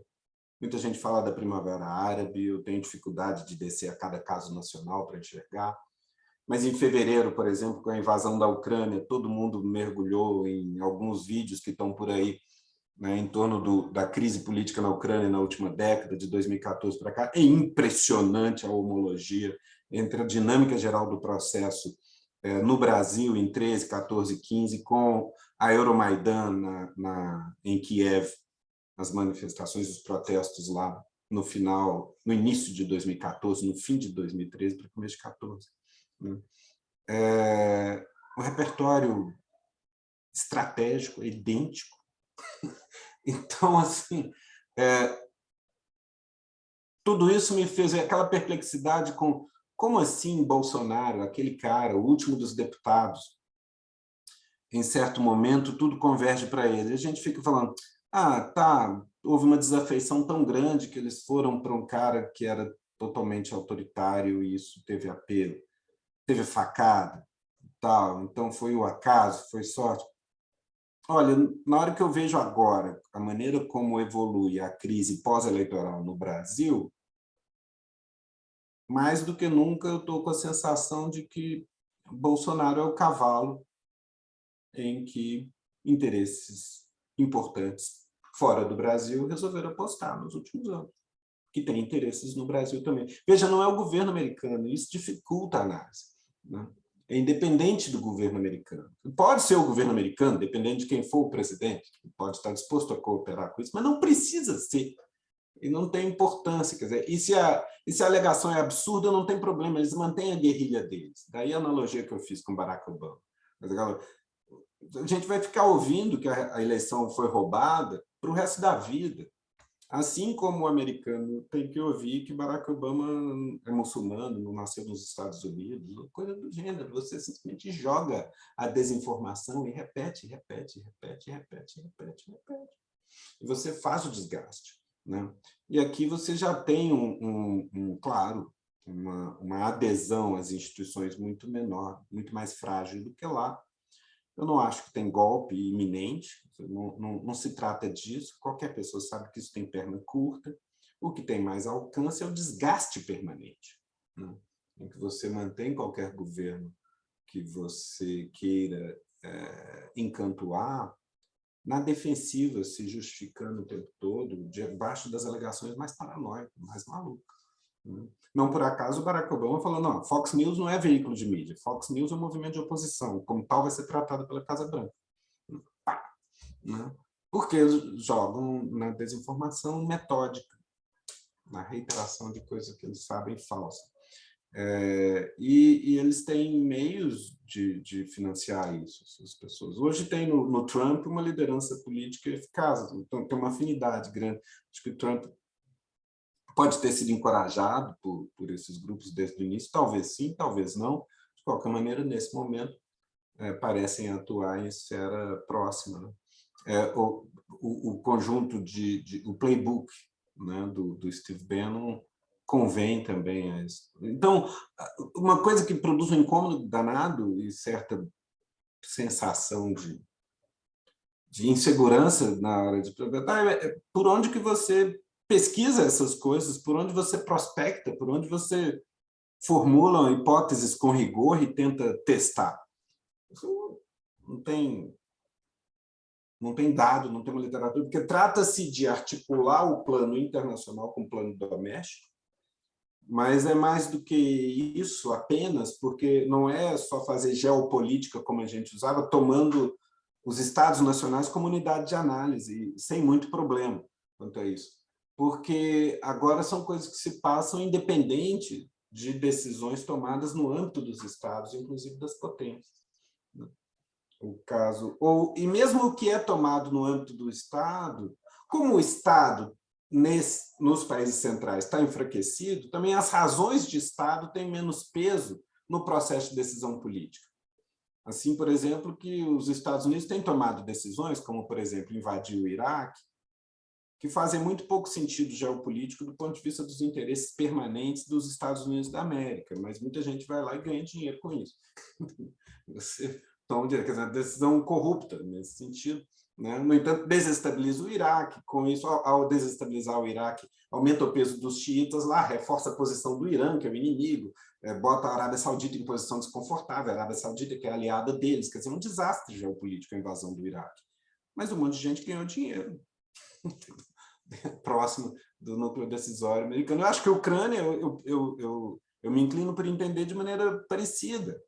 Muita gente fala da Primavera Árabe, eu tenho dificuldade de descer a cada caso nacional para enxergar. Mas em fevereiro, por exemplo, com a invasão da Ucrânia, todo mundo mergulhou em alguns vídeos que estão por aí, né, em torno da crise política na Ucrânia na última década, de 2014 para cá. É impressionante a homologia entre a dinâmica geral do processo no Brasil em 13, 14, 15, com a Euromaidan em Kiev, as manifestações, os protestos lá no início de 2014, no fim de 2013 para o começo de 2014. Né? Um repertório estratégico, idêntico. Então, assim, tudo isso me fez aquela perplexidade com como assim Bolsonaro, aquele cara, o último dos deputados, em certo momento tudo converge para ele. A gente fica falando, tá, houve uma desafeição tão grande que eles foram para um cara que era totalmente autoritário e isso teve apelo, teve facada, tal. Então foi o acaso, foi sorte. Olha, na hora que eu vejo agora a maneira como evolui a crise pós-eleitoral no Brasil, mais do que nunca eu estou com a sensação de que Bolsonaro é o cavalo em que interesses importantes fora do Brasil resolveram apostar nos últimos anos, que tem interesses no Brasil também. Veja, não é o governo americano, isso dificulta a análise, né? É independente do governo americano. Pode ser o governo americano, dependendo de quem for o presidente, que pode estar disposto a cooperar com isso, mas não precisa ser. E não tem importância. Quer dizer, e se a alegação é absurda, não tem problema, eles mantêm a guerrilha deles. Daí a analogia que eu fiz com Barack Obama. A gente vai ficar ouvindo que a eleição foi roubada para o resto da vida. Assim como o americano tem que ouvir que Barack Obama é muçulmano, não nasceu nos Estados Unidos, coisa do gênero. Você simplesmente joga a desinformação e repete. E você faz o desgaste, né? E aqui você já tem claro, uma adesão às instituições muito menor, muito mais frágil do que lá. Eu não acho que tem golpe iminente, não se trata disso, qualquer pessoa sabe que isso tem perna curta. O que tem mais alcance é o desgaste permanente, né? Em que você mantém qualquer governo que você queira encantoar na defensiva, se justificando o tempo todo, debaixo das alegações mais paranoicas, mais malucas. Não por acaso o Barack Obama falou, não, Fox News não é veículo de mídia, Fox News é um movimento de oposição, como tal vai ser tratado pela Casa Branca. Pá, né? Porque eles jogam na desinformação metódica, na reiteração de coisas que eles sabem falsas. E eles têm meios de financiar isso, essas pessoas. Hoje tem no Trump uma liderança política eficaz, então tem uma afinidade grande. Acho que o Trump pode ter sido encorajado por esses grupos desde o início, talvez sim, talvez não. De qualquer maneira, nesse momento, parecem atuar em esfera próxima, né? O conjunto o playbook, né, do Steve Bannon convém também a isso. Então, uma coisa que produz um incômodo danado e certa sensação de insegurança na hora de prospectar é por onde que você pesquisa essas coisas, por onde você prospecta, por onde você formula hipóteses com rigor e tenta testar. Isso não tem dado, não tem uma literatura, porque trata-se de articular o plano internacional com o plano doméstico, mas é mais do que isso apenas, porque não é só fazer geopolítica como a gente usava, tomando os estados nacionais como unidade de análise, sem muito problema quanto a isso. Porque agora são coisas que se passam independente de decisões tomadas no âmbito dos estados, inclusive das potências. O caso, e mesmo o que é tomado no âmbito do estado, como o estado nos países centrais está enfraquecido, também as razões de estado têm menos peso no processo de decisão política. Assim, por exemplo, que os Estados Unidos têm tomado decisões, como, por exemplo, invadir o Iraque, que fazem muito pouco sentido geopolítico do ponto de vista dos interesses permanentes dos Estados Unidos da América, mas muita gente vai lá e ganha dinheiro com isso. Você toma uma decisão corrupta nesse sentido, né? No entanto, desestabiliza o Iraque. Com isso, ao desestabilizar o Iraque, aumenta o peso dos xiitas lá, reforça a posição do Irã, que é o inimigo, bota a Arábia Saudita em posição desconfortável, a Arábia Saudita que é aliada deles, quer dizer, um desastre geopolítico a invasão do Iraque. Mas um monte de gente ganhou dinheiro próximo do núcleo decisório americano. Eu acho que a Ucrânia, eu me inclino por entender de maneira parecida.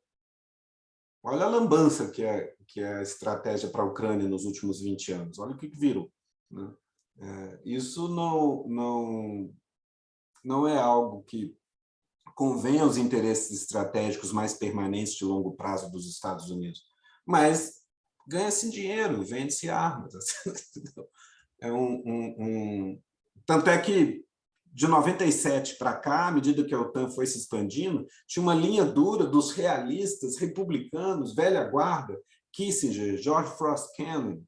Olha a lambança que é a estratégia para a Ucrânia nos últimos 20 anos. Olha o que virou, né? Isso não é algo que convém aos interesses estratégicos mais permanentes de longo prazo dos Estados Unidos, mas ganha-se dinheiro, vende-se armas. Tanto é que, de 97 para cá, à medida que a OTAN foi se expandindo, tinha uma linha dura dos realistas, republicanos, velha guarda, Kissinger, George Frost Cannon,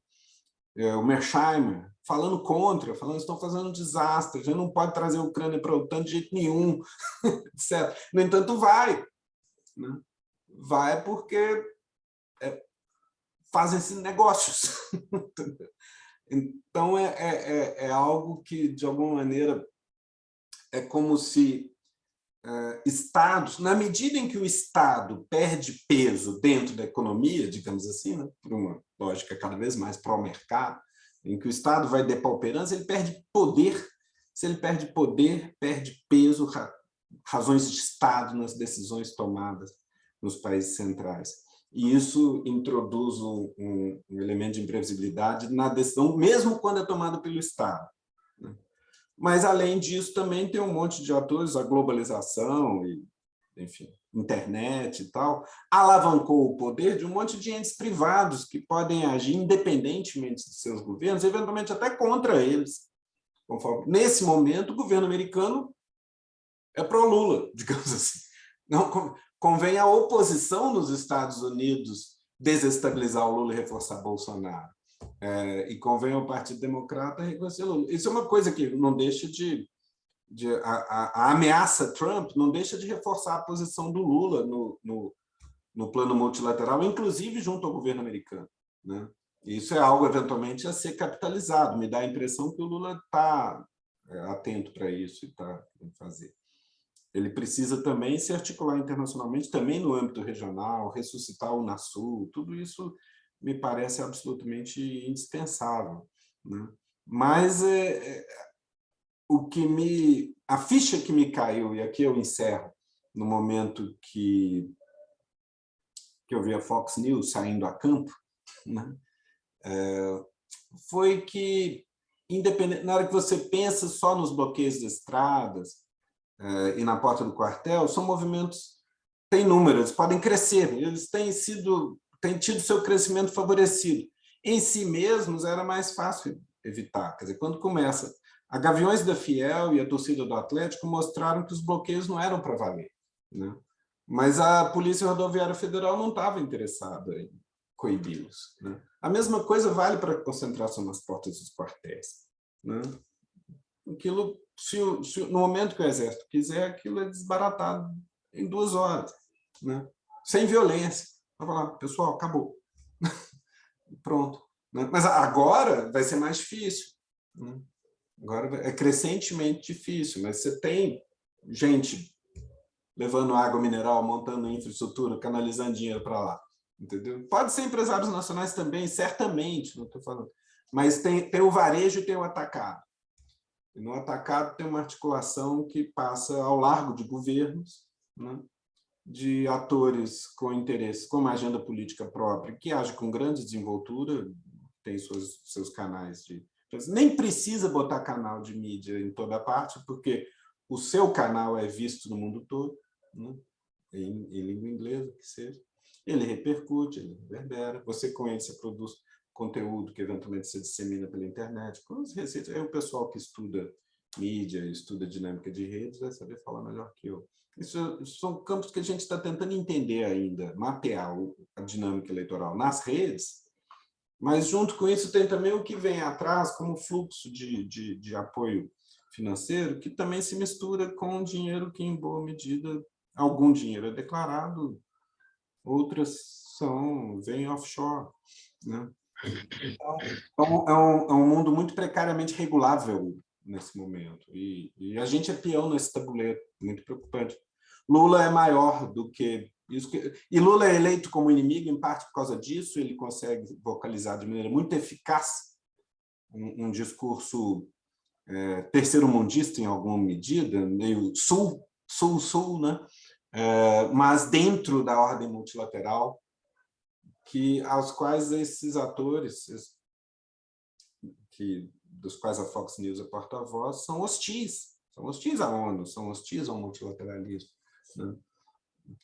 o Mersheimer, falando contra, falando que estão fazendo um desastre, a gente não pode trazer a Ucrânia para a OTAN de jeito nenhum, etc. No entanto, vai. Né? Vai porque fazem-se negócios. Então, é algo que, de alguma maneira, é como se estados, na medida em que o Estado perde peso dentro da economia, digamos assim, né, por uma lógica cada vez mais pró-mercado, em que o Estado vai depauperando, ele perde poder. Se ele perde poder, perde peso, razões de Estado nas decisões tomadas nos países centrais. E isso introduz um elemento de imprevisibilidade na decisão, mesmo quando é tomada pelo Estado. Né? Mas, além disso, também tem um monte de atores, a globalização, e, enfim, internet e tal, alavancou o poder de um monte de entes privados que podem agir independentemente de seus governos, eventualmente até contra eles. Conforme, nesse momento, o governo americano é pró-Lula, digamos assim. Não, convém a oposição nos Estados Unidos desestabilizar o Lula e reforçar Bolsonaro. E convém ao Partido Democrata reconhecer Lula. Isso é uma coisa que não deixa de a ameaça Trump não deixa de reforçar a posição do Lula no plano multilateral, inclusive junto ao governo americano, né? Isso é algo, eventualmente, a ser capitalizado. Me dá a impressão que o Lula está atento para isso e está querendo fazer. Ele precisa também se articular internacionalmente, também no âmbito regional, ressuscitar o Unasul, tudo isso me parece absolutamente indispensável, né? Mas a ficha que me caiu, e aqui eu encerro, no momento que eu vi a Fox News saindo a campo, né? Foi que, na hora que você pensa só nos bloqueios das estradas e na porta do quartel, são movimentos, têm números, podem crescer, eles têm tido seu crescimento favorecido. Em si mesmos, era mais fácil evitar. Quer dizer, quando começa... A Gaviões da Fiel e a torcida do Atlético mostraram que os bloqueios não eram para valer, né? Mas a Polícia Rodoviária Federal não estava interessada em coibi-los, né? A mesma coisa vale para a concentração nas portas dos quartéis, né? Aquilo, no momento que o Exército quiser, aquilo é desbaratado em 2 horas, né? Sem violência. Vai falar, pessoal, acabou. Pronto, né? Mas agora vai ser mais difícil, né? Agora é crescentemente difícil, mas você tem gente levando água mineral, montando infraestrutura, canalizando dinheiro para lá, entendeu? Pode ser empresários nacionais também, certamente, não estou falando. Mas tem o varejo e tem o atacado. E no atacado tem uma articulação que passa ao largo de governos, né? De atores com interesses, com uma agenda política própria, que age com grande desenvoltura, tem seus canais de... Nem precisa botar canal de mídia em toda parte, porque o seu canal é visto no mundo todo, né? Em língua inglesa, que seja. Ele repercute, ele reverbera. Você com ele, você produz conteúdo que eventualmente se dissemina pela internet. Com as receitas, o pessoal que estuda mídia, estuda dinâmica de redes, vai saber falar melhor que eu. Isso são campos que a gente está tentando entender ainda, mapear a dinâmica eleitoral nas redes. Mas, junto com isso, tem também o que vem atrás como fluxo de apoio financeiro, que também se mistura com dinheiro que, em boa medida, algum dinheiro é declarado, outras vêm offshore, né? Então, é um mundo muito precariamente regulável nesse momento. E a gente é peão nesse tabuleiro, muito preocupante. Lula é maior do que... E Lula é eleito como inimigo, em parte por causa disso, ele consegue vocalizar de maneira muito eficaz um discurso terceiro-mundista, em alguma medida, meio sul-sul, né? Mas dentro da ordem multilateral, aos quais esses atores, dos quais a Fox News é porta-voz, são hostis à ONU, são hostis ao multilateralismo, né?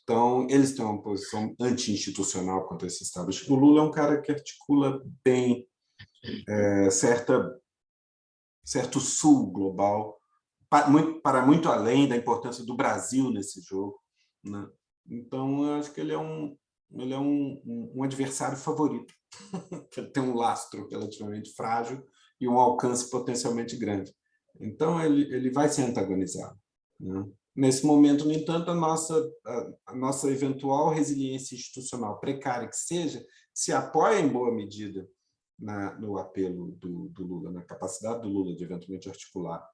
Então, eles têm uma posição anti-institucional contra esse Estado. O Lula é um cara que articula bem certo sul global, para muito além da importância do Brasil nesse jogo, né? Então, eu acho que ele é um adversário favorito, que tem um lastro relativamente frágil e um alcance potencialmente grande. Então, ele vai ser antagonizado, né? Nesse momento, no entanto, a nossa eventual resiliência institucional, precária que seja, se apoia em boa medida no apelo do Lula, na capacidade do Lula de eventualmente articular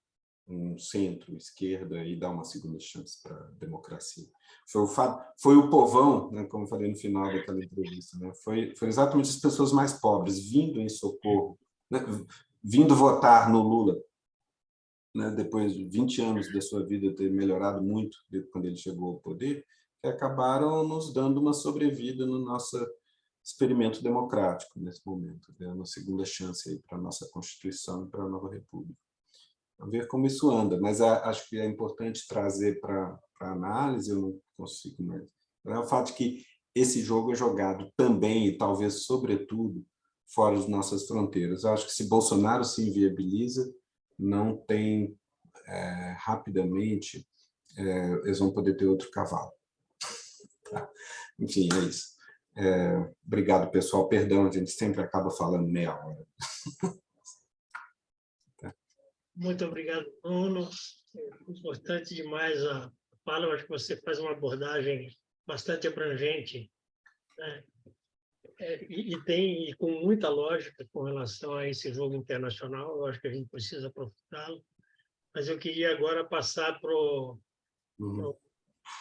um centro-esquerda e dar uma segunda chance para a democracia. Foi o povão, né, como eu falei no final daquela entrevista, né, foi exatamente as pessoas mais pobres vindo em socorro, né, vindo votar no Lula, né, depois de 20 anos da sua vida ter melhorado muito quando ele chegou ao poder, que acabaram nos dando uma sobrevida no nosso experimento democrático nesse momento, né, uma segunda chance para a nossa Constituição e para a nova República. Vamos ver como isso anda, mas acho que é importante trazer para análise, eu não consigo mais, é o fato de que esse jogo é jogado também, e talvez sobretudo, fora das nossas fronteiras. Eu acho que se Bolsonaro se inviabiliza, não tem, rapidamente, eles vão poder ter outro cavalo. Tá? Enfim, é isso. Obrigado, pessoal. Perdão, a gente sempre acaba falando meia hora. Muito obrigado, Bruno. Importante demais a fala, eu acho que você faz uma abordagem bastante abrangente, né? E com muita lógica com relação a esse jogo internacional, eu acho que a gente precisa aprofundá-lo, mas eu queria agora passar para o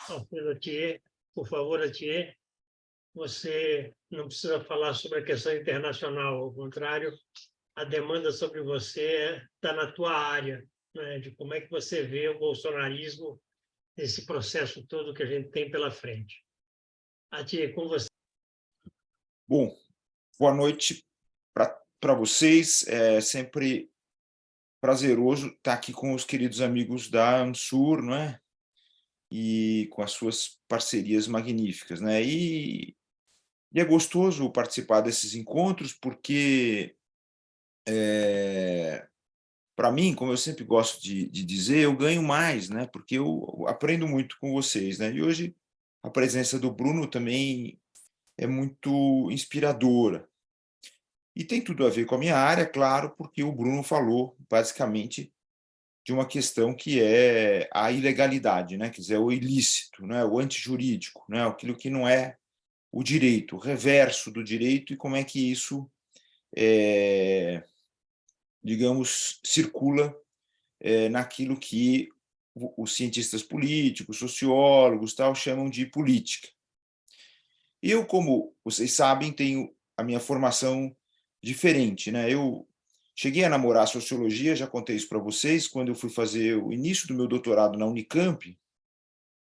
Alfredo Atier. Por favor, Atier, você não precisa falar sobre a questão internacional, ao contrário, a demanda sobre você está na tua área, né, de como é que você vê o bolsonarismo nesse processo todo que a gente tem pela frente. Atier, com você. Bom, boa noite para vocês. É sempre prazeroso estar aqui com os queridos amigos da Ansur, não é? E com as suas parcerias magníficas, né? E é gostoso participar desses encontros, porque, para mim, como eu sempre gosto de dizer, eu ganho mais, né? Porque eu aprendo muito com vocês, né? E hoje a presença do Bruno também é muito inspiradora. E tem tudo a ver com a minha área, claro, porque o Bruno falou, basicamente, de uma questão que é a ilegalidade, né? Quer dizer, o ilícito, né? O antijurídico, né? Aquilo que não é o direito, o reverso do direito, e como é que isso, digamos, circula naquilo que os cientistas políticos, sociólogos, tal, chamam de política. Eu, como vocês sabem, tenho a minha formação diferente, né? Eu cheguei a namorar sociologia, já contei isso para vocês, quando eu fui fazer o início do meu doutorado na Unicamp,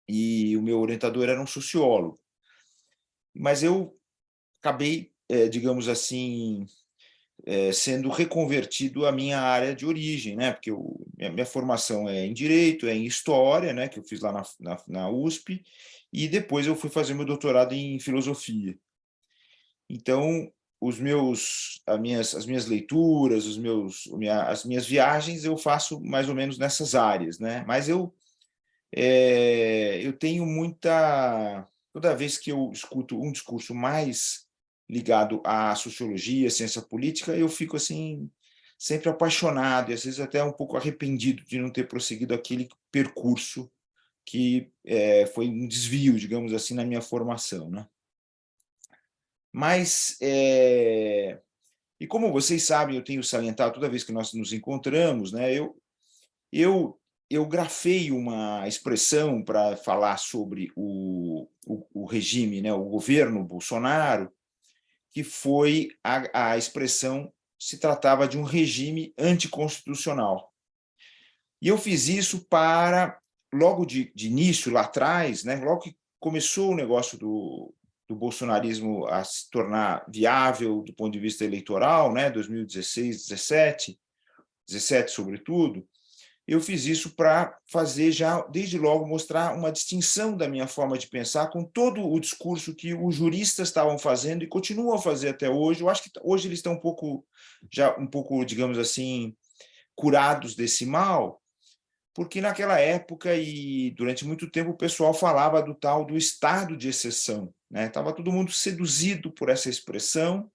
e o meu orientador era um sociólogo. Mas eu acabei, digamos assim, sendo reconvertido à minha área de origem, né? Porque minha formação é em Direito, é em História, né? Que eu fiz lá na USP, e depois eu fui fazer meu doutorado em Filosofia. Então, as minhas leituras, as minhas viagens eu faço mais ou menos nessas áreas, né? Mas eu tenho toda vez que eu escuto um discurso mais ligado à sociologia, ciência política, eu fico assim sempre apaixonado e às vezes até um pouco arrependido de não ter prosseguido aquele percurso que foi um desvio, digamos assim, na minha formação, né? Mas, e como vocês sabem, eu tenho salientado toda vez que nós nos encontramos, né, eu grafei uma expressão para falar sobre o regime, né, o governo Bolsonaro, que foi a expressão, se tratava de um regime anticonstitucional. E eu fiz isso logo de início, lá atrás, né, logo que começou o negócio do bolsonarismo a se tornar viável do ponto de vista eleitoral, né, 2016, 17 sobretudo, eu fiz isso para fazer já, desde logo, mostrar uma distinção da minha forma de pensar com todo o discurso que os juristas estavam fazendo e continuam a fazer até hoje. Eu acho que hoje eles estão um pouco, digamos assim, curados desse mal, porque naquela época e durante muito tempo o pessoal falava do tal do estado de exceção, né? Estava todo mundo seduzido por essa expressão,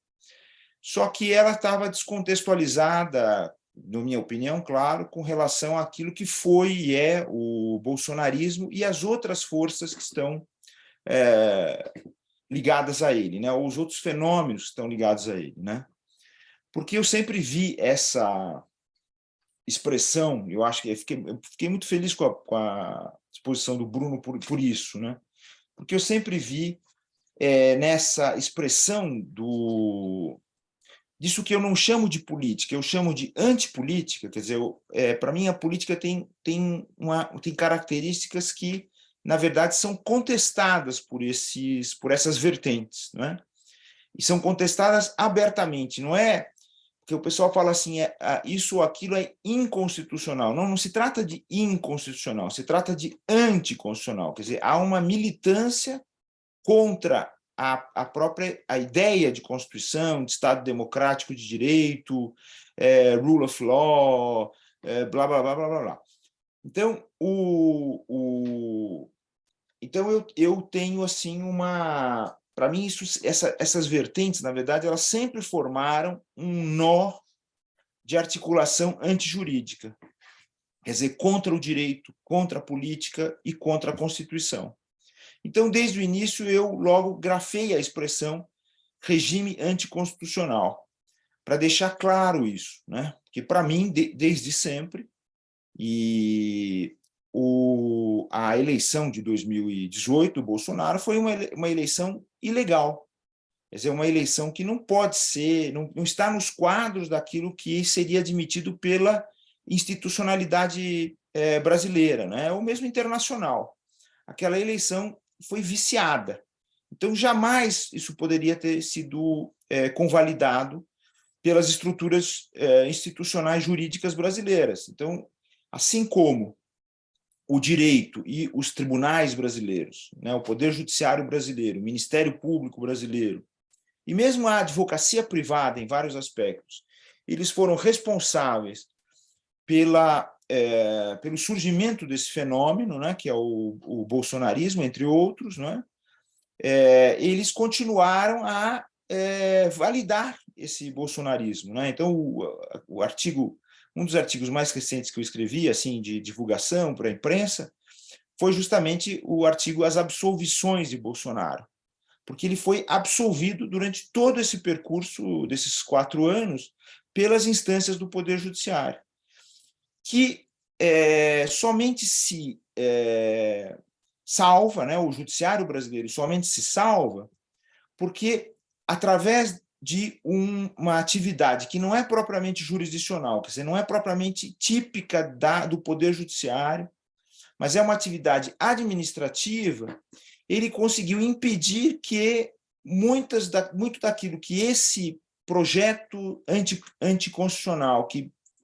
só que ela estava descontextualizada, na minha opinião, claro, com relação àquilo que foi e é o bolsonarismo e as outras forças que estão ligadas a ele, né? Ou os outros fenômenos que estão ligados a ele, né? Porque eu sempre vi essa expressão, eu acho que eu fiquei muito feliz com a exposição do Bruno por isso, né? Porque eu sempre vi nessa expressão disso que eu não chamo de política, eu chamo de antipolítica, quer dizer, para mim a política tem características que, na verdade, são contestadas por essas vertentes, não é? E são contestadas abertamente, não é que o pessoal fala assim, isso ou aquilo é inconstitucional. Não se trata de inconstitucional, se trata de anticonstitucional. Quer dizer, há uma militância contra a própria ideia de Constituição, de Estado democrático de direito, rule of law, blá, blá, blá, blá, blá, blá. Então, então eu tenho assim para mim, essas vertentes, na verdade, elas sempre formaram um nó de articulação antijurídica. quer dizer, contra o direito, contra a política e contra a Constituição. Então, desde o início, eu logo grafei a expressão regime anticonstitucional, para deixar claro isso, né? Porque, para mim, desde sempre, e a eleição de 2018 do Bolsonaro foi uma eleição ilegal. Quer dizer, uma eleição que não pode ser, não está nos quadros daquilo que seria admitido pela institucionalidade brasileira, né? Ou mesmo internacional. Aquela eleição foi viciada. Então, jamais isso poderia ter sido convalidado pelas estruturas institucionais jurídicas brasileiras. Então, assim como o direito e os tribunais brasileiros, né, o Poder Judiciário brasileiro, o Ministério Público brasileiro, e mesmo a advocacia privada, em vários aspectos, eles foram responsáveis pelo surgimento desse fenômeno, né, que é o bolsonarismo, entre outros, né, eles continuaram a validar esse bolsonarismo, né? Então, um dos artigos mais recentes que eu escrevi, assim, de divulgação para a imprensa, foi justamente o artigo As Absolvições de Bolsonaro, porque ele foi absolvido durante todo esse percurso desses 4 anos pelas instâncias do Poder Judiciário, que somente se salva, né, o judiciário brasileiro somente se salva porque, através de uma atividade que não é propriamente jurisdicional, quer dizer, não é propriamente típica do Poder Judiciário, mas é uma atividade administrativa, ele conseguiu impedir que muito daquilo que esse projeto anticonstitucional,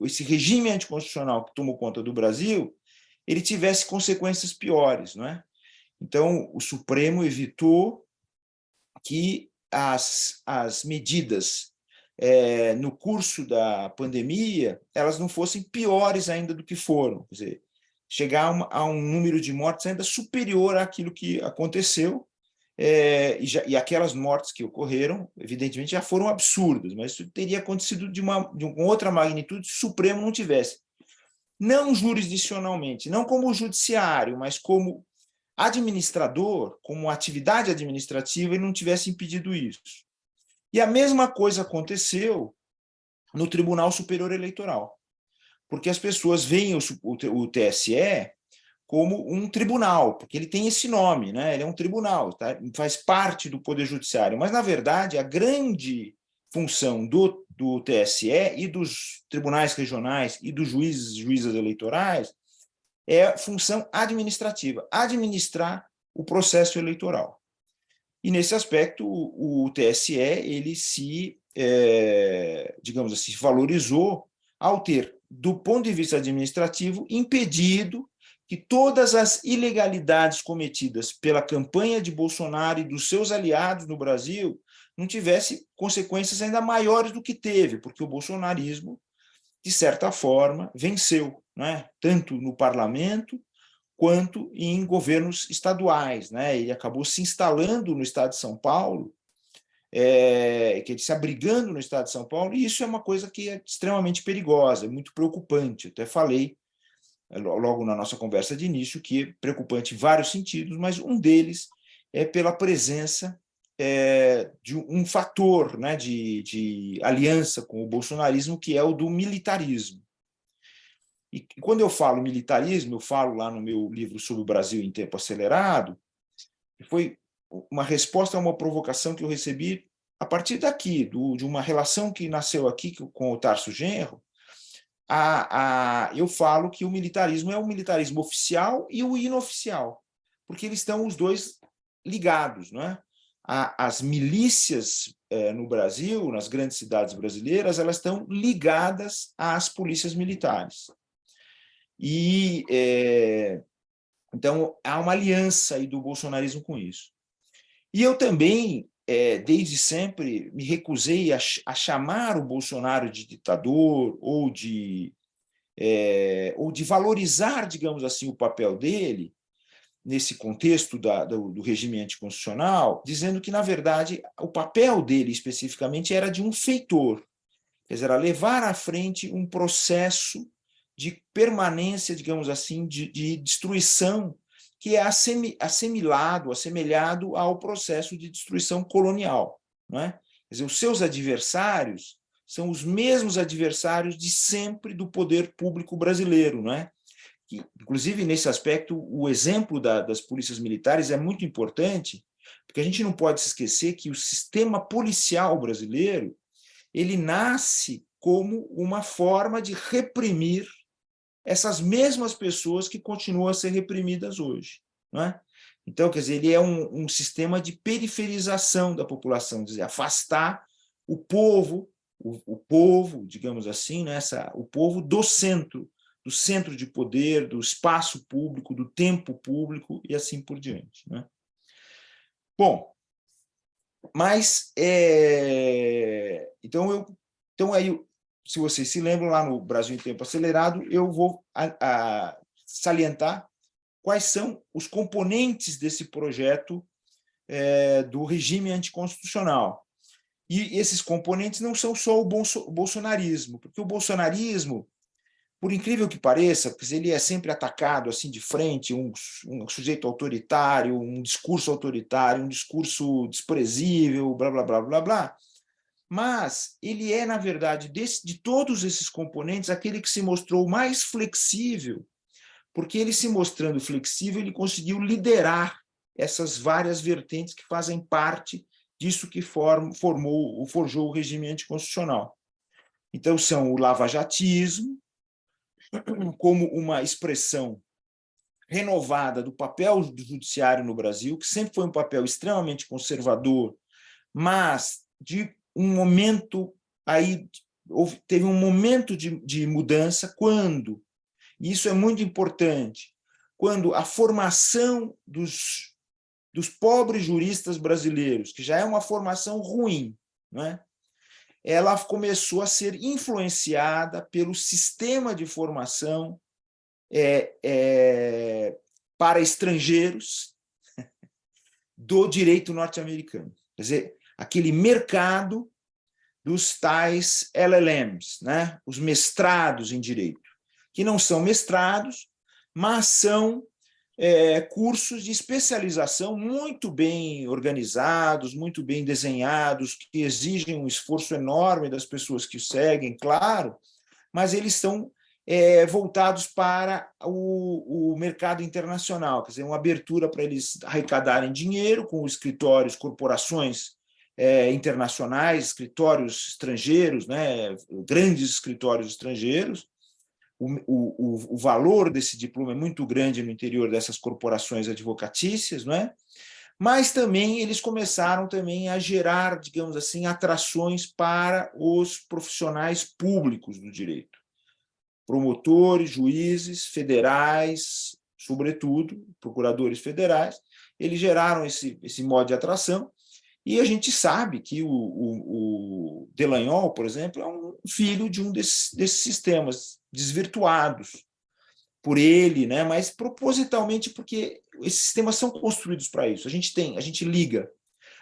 esse regime anticonstitucional que tomou conta do Brasil, ele tivesse consequências piores, não é? Então, o Supremo evitou que as medidas no curso da pandemia elas não fossem piores ainda do que foram, quer dizer, chegar a um número de mortes ainda superior àquilo que aconteceu, e aquelas mortes que ocorreram, evidentemente, já foram absurdas, mas isso teria acontecido de uma outra magnitude se o Supremo não tivesse, não jurisdicionalmente, não como judiciário, mas como administrador, como atividade administrativa, ele não tivesse impedido isso. E a mesma coisa aconteceu no Tribunal Superior Eleitoral, porque as pessoas veem o TSE como um tribunal, porque ele tem esse nome, né? Ele é um tribunal, tá? Faz parte do Poder Judiciário, mas, na verdade, a grande função do TSE e dos tribunais regionais e dos juízes e juízas eleitorais é função administrativa, administrar o processo eleitoral. E, nesse aspecto, o TSE ele digamos assim, valorizou ao ter, do ponto de vista administrativo, impedido que todas as ilegalidades cometidas pela campanha de Bolsonaro e dos seus aliados no Brasil não tivessem consequências ainda maiores do que teve, porque o bolsonarismo, de certa forma, venceu, né? Tanto no parlamento quanto em governos estaduais, né? Ele acabou se instalando no estado de São Paulo, se abrigando no estado de São Paulo, e isso é uma coisa que é extremamente perigosa, muito preocupante. Eu até falei logo na nossa conversa de início que é preocupante em vários sentidos, mas um deles é pela presença de um fator, né, de aliança com o bolsonarismo, que é o do militarismo. E quando eu falo militarismo, eu falo lá no meu livro sobre o Brasil em Tempo Acelerado, foi uma resposta a uma provocação que eu recebi a partir daqui, de uma relação que nasceu aqui com o Tarso Genro. Eu falo que o militarismo é o militarismo oficial e o inoficial, porque eles estão os dois ligados, não é? As milícias no Brasil, nas grandes cidades brasileiras, elas estão ligadas às polícias militares. E então há uma aliança aí do bolsonarismo com isso. E eu também, desde sempre, me recusei a chamar o Bolsonaro de ditador ou de valorizar, digamos assim, o papel dele nesse contexto do regime anticonstitucional, dizendo que, na verdade, o papel dele especificamente era de um feitor, quer dizer, era levar à frente um processo de permanência, digamos assim, de destruição, que é assemelhado ao processo de destruição colonial, não é? Quer dizer, os seus adversários são os mesmos adversários de sempre do poder público brasileiro, não é? Que, inclusive, nesse aspecto, o exemplo das polícias militares é muito importante, porque a gente não pode se esquecer que o sistema policial brasileiro ele nasce como uma forma de reprimir essas mesmas pessoas que continuam a ser reprimidas hoje, não é? Então, quer dizer, ele é um sistema de periferização da população, quer dizer, afastar o povo, digamos assim, né, o povo do centro de poder, do espaço público, do tempo público e assim por diante, né? Bom, mas então aí, se vocês se lembram, lá no Brasil em Tempo Acelerado, eu vou salientar quais são os componentes desse projeto do regime anticonstitucional. E esses componentes não são só o bolsonarismo, porque o bolsonarismo, por incrível que pareça, porque ele é sempre atacado assim de frente, um sujeito autoritário, um discurso autoritário, um discurso desprezível, blá, blá, blá, blá, blá, mas ele é, na verdade, de todos esses componentes, aquele que se mostrou mais flexível, porque ele, se mostrando flexível, ele conseguiu liderar essas várias vertentes que fazem parte disso que forjou o regime anticonstitucional. Então, são o lavajatismo, como uma expressão renovada do papel do judiciário no Brasil, que sempre foi um papel extremamente conservador, mas de um momento aí teve um momento de mudança quando, e isso é muito importante, quando a formação dos pobres juristas brasileiros, que já é uma formação ruim, não é? Ela começou a ser influenciada pelo sistema de formação para estrangeiros do direito norte-americano. Quer dizer, aquele mercado dos tais LLMs, né? Os mestrados em direito, que não são mestrados, mas são cursos de especialização muito bem organizados, muito bem desenhados, que exigem um esforço enorme das pessoas que o seguem, claro, mas eles estão voltados para o mercado internacional, quer dizer, uma abertura para eles arrecadarem dinheiro com escritórios, corporações internacionais, escritórios estrangeiros, né, grandes escritórios estrangeiros. O valor desse diploma é muito grande no interior dessas corporações advocatícias, não é? Mas também eles começaram também a gerar, digamos assim, atrações para os profissionais públicos do direito. Promotores, juízes federais, sobretudo, procuradores federais, eles geraram esse modo de atração, e a gente sabe que o Dallagnol, por exemplo, é um filho de um desses sistemas desvirtuados por ele, né? Mas propositalmente, porque esses sistemas são construídos para isso. A gente liga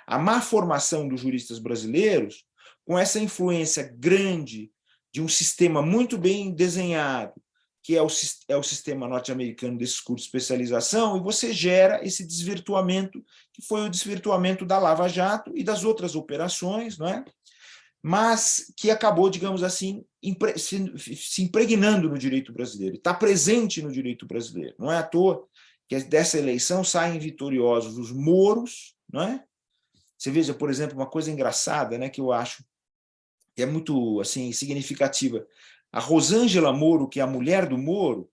a má formação dos juristas brasileiros com essa influência grande de um sistema muito bem desenhado, que é o sistema norte-americano desses cursos de especialização, e você gera esse desvirtuamento, que foi o desvirtuamento da Lava Jato e das outras operações, não é? Mas que acabou, digamos assim, se impregnando no direito brasileiro, está presente no direito brasileiro. Não é à toa que dessa eleição saem vitoriosos os moros, não é? Você veja, por exemplo, uma coisa engraçada, né, que eu acho que é muito assim, significativa. A Rosângela Moro, que é a mulher do Moro,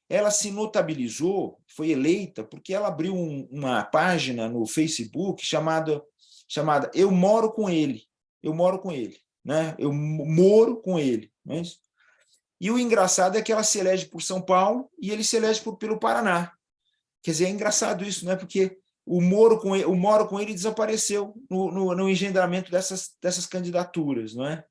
ela se notabilizou, foi eleita, porque ela abriu uma página no Facebook chamada Eu Moro com Ele. Eu moro com ele, né? Eu moro com ele. Não é isso? E o engraçado é que ela se elege por São Paulo e ele se elege pelo Paraná. Quer dizer, é engraçado isso, né? Porque o Moro com ele desapareceu no engendramento dessas candidaturas, não é?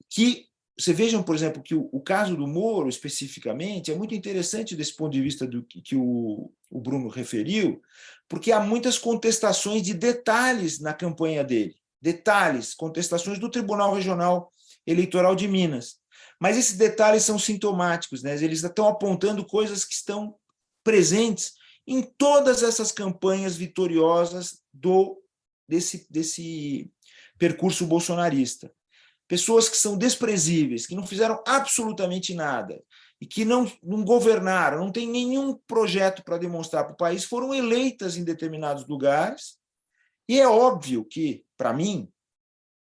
Que você vejam, por exemplo, que o caso do Moro, especificamente, é muito interessante desse ponto de vista do que o Bruno referiu, porque há muitas contestações de detalhes na campanha dele. Detalhes, contestações do Tribunal Regional Eleitoral de Minas. Mas esses detalhes são sintomáticos, né? Eles estão apontando coisas que estão presentes em todas essas campanhas vitoriosas desse percurso bolsonarista. Pessoas que são desprezíveis, que não fizeram absolutamente nada e que não governaram, não têm nenhum projeto para demonstrar para o país, foram eleitas em determinados lugares. E é óbvio que, para mim,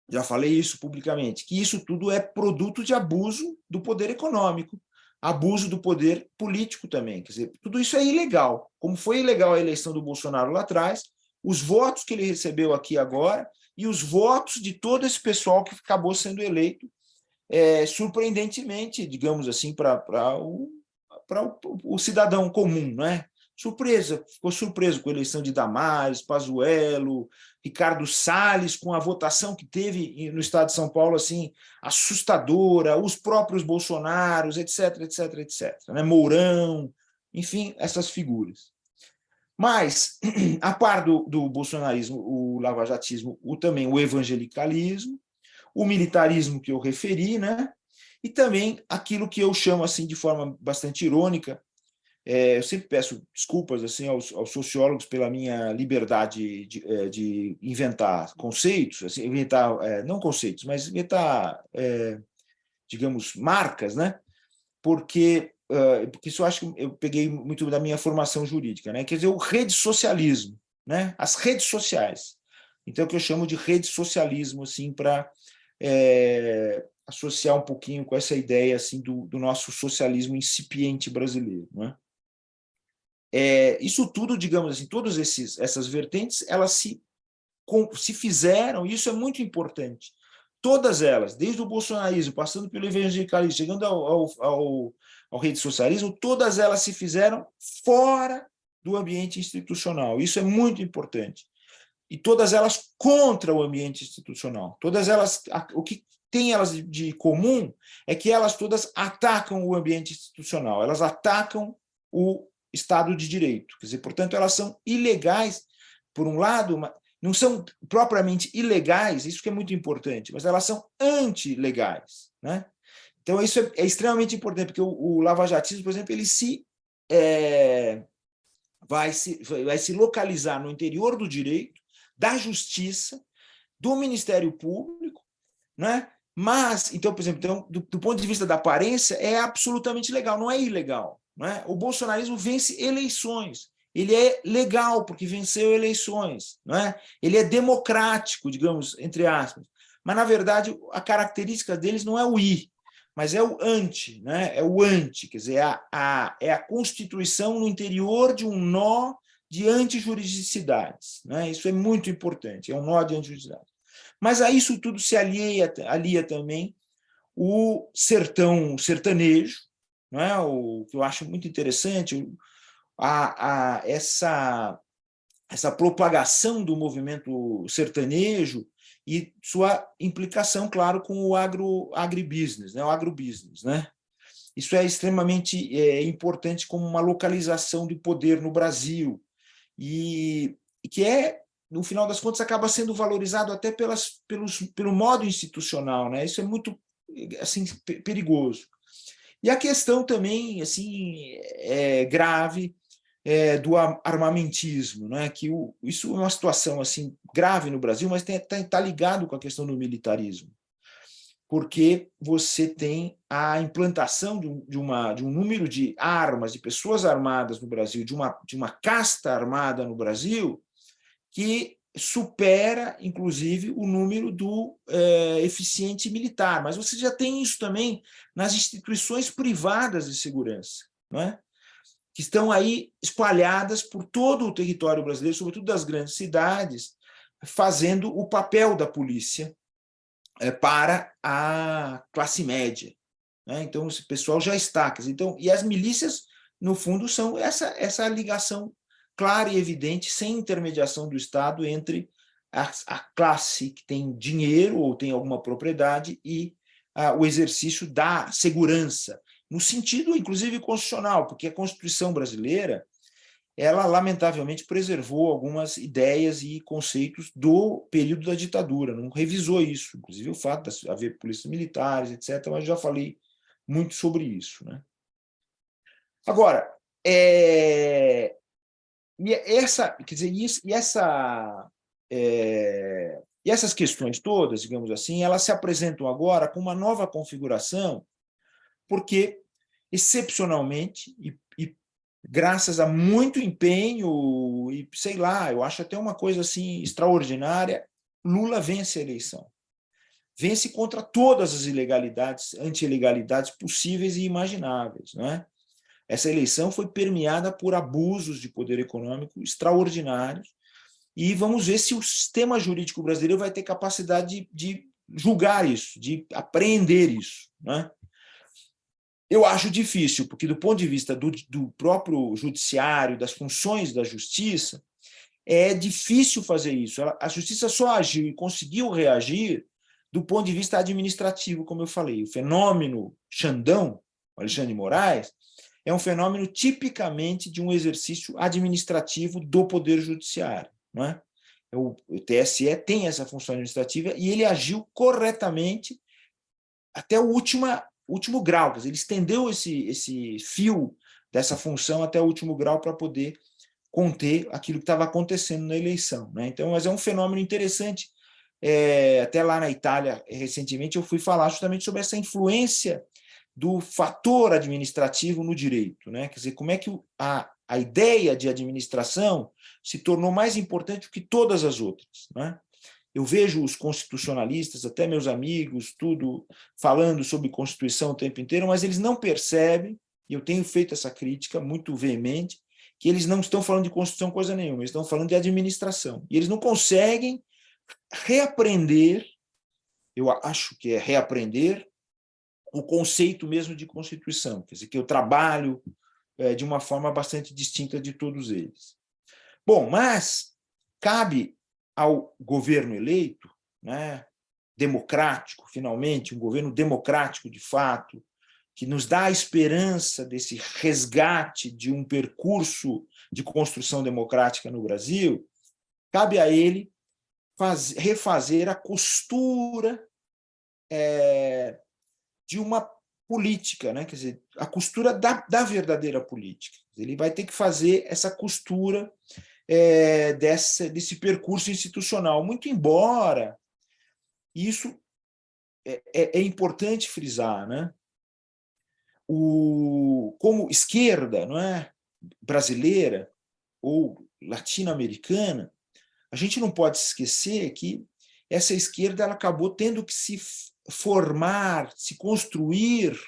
já falei isso publicamente, que isso tudo é produto de abuso do poder econômico, abuso do poder político também. Quer dizer, tudo isso é ilegal. Como foi ilegal a eleição do Bolsonaro lá atrás, os votos que ele recebeu aqui agora e os votos de todo esse pessoal que acabou sendo eleito, surpreendentemente, digamos assim, para o cidadão comum, não é? Ficou surpreso com a eleição de Damares, Pazuello, Ricardo Salles, com a votação que teve no estado de São Paulo, assim, assustadora, os próprios Bolsonaros, etc, etc, etc. Né? Mourão, enfim, essas figuras. Mas, a par do bolsonarismo, o lavajatismo, também o evangelicalismo, o militarismo que eu referi, né? E também aquilo que eu chamo, assim, de forma bastante irônica, eu sempre peço desculpas assim aos sociólogos pela minha liberdade de inventar conceitos, assim, não conceitos, mas inventar, digamos, marcas, né? Porque isso eu acho que eu peguei muito da minha formação jurídica, né? Quer dizer, o rede-socialismo, né? As redes sociais. Então, o que eu chamo de rede-socialismo, assim, para associar um pouquinho com essa ideia assim do nosso socialismo incipiente brasileiro, né? Isso tudo, digamos assim, todas essas vertentes, elas se fizeram, e isso é muito importante. Todas elas, desde o bolsonarismo, passando pelo evangelicalismo, chegando ao rede socialismo, todas elas se fizeram fora do ambiente institucional. Isso é muito importante. E todas elas contra o ambiente institucional. Todas elas, o que tem elas de comum é que elas todas atacam o ambiente institucional, elas atacam o Estado de Direito. Quer dizer, portanto, elas são ilegais, por um lado, não são propriamente ilegais, isso que é muito importante, mas elas são antilegais, né? Então, isso é extremamente importante, porque o lavajatismo, por exemplo, ele vai se localizar no interior do direito, da justiça, do Ministério Público, né? Mas, então, por exemplo, do ponto de vista da aparência, é absolutamente legal, não é ilegal. Não é? O bolsonarismo vence eleições. Ele é legal porque venceu eleições. Não é? Ele é democrático, digamos, entre aspas. Mas, na verdade, a característica deles não é o I, mas é o anti. Né? É o anti, quer dizer, é a constituição no interior de um nó de antijuridicidades. Né? Isso é muito importante, é um nó de antijuridicidades. Mas a isso tudo se alia também o sertanejo, não é? O que eu acho muito interessante, essa propagação do movimento sertanejo e sua implicação, claro, com o agribusiness, né? O agrobusiness, né? Isso é extremamente importante como uma localização de poder no Brasil e que no final das contas, acaba sendo valorizado até pelo modo institucional, né? Isso é muito assim, perigoso. E a questão também assim, grave do armamentismo, né? Que isso é uma situação assim, grave no Brasil, mas está ligado com a questão do militarismo, porque você tem a implantação de um número de armas, de pessoas armadas no Brasil, de uma casta armada no Brasil, que supera, inclusive, o número do eficiente militar. Mas você já tem isso também nas instituições privadas de segurança, não é? Que estão aí espalhadas por todo o território brasileiro, sobretudo das grandes cidades, fazendo o papel da polícia para a classe média. Né? Então, esse pessoal já está. Então, e as milícias, no fundo, são essa ligação clara e evidente, sem intermediação do Estado, entre a classe que tem dinheiro ou tem alguma propriedade e o exercício da segurança, no sentido, inclusive, constitucional, porque a Constituição brasileira, ela, lamentavelmente, preservou algumas ideias e conceitos do período da ditadura, não revisou isso, inclusive o fato de haver polícias militares, etc., mas já falei muito sobre isso, né? Agora, quer dizer, e essas questões todas, digamos assim, elas se apresentam agora com uma nova configuração, porque, excepcionalmente, e graças a muito empenho, e sei lá, eu acho até uma coisa assim extraordinária, Lula vence a eleição. Vence contra todas as ilegalidades, anti-ilegalidades possíveis e imagináveis, não é? Essa eleição foi permeada por abusos de poder econômico extraordinários, e vamos ver se o sistema jurídico brasileiro vai ter capacidade de julgar isso, de apreender isso, né? Eu acho difícil, porque do ponto de vista do próprio judiciário, das funções da justiça, é difícil fazer isso. A justiça só agiu e conseguiu reagir do ponto de vista administrativo, como eu falei. O fenômeno Xandão, Alexandre de Moraes, é um fenômeno tipicamente de um exercício administrativo do Poder Judiciário, não é? O TSE tem essa função administrativa e ele agiu corretamente até o último grau, quer dizer, ele estendeu esse fio dessa função até o último grau para poder conter aquilo que estava acontecendo na eleição, né? Então, mas é um fenômeno interessante. Até lá na Itália, recentemente, eu fui falar justamente sobre essa influência do fator administrativo no direito, né? Quer dizer, como é que a ideia de administração se tornou mais importante do que todas as outras, né? Eu vejo os constitucionalistas, até meus amigos, tudo falando sobre Constituição o tempo inteiro, mas eles não percebem, e eu tenho feito essa crítica muito veemente, que eles não estão falando de Constituição coisa nenhuma, eles estão falando de administração. E eles não conseguem reaprender, eu acho que é reaprender, o conceito mesmo de Constituição, quer dizer, que eu trabalho de uma forma bastante distinta de todos eles. Bom, mas cabe ao governo eleito, né, democrático, finalmente, um governo democrático de fato, que nos dá a esperança desse resgate de um percurso de construção democrática no Brasil, cabe a ele refazer a costura de uma política, né? Quer dizer, a costura da verdadeira política. Ele vai ter que fazer essa costura desse percurso institucional, muito embora isso é importante frisar, né? Como esquerda, não é, brasileira ou latino-americana, a gente não pode esquecer que essa esquerda ela acabou tendo que se formar, se construir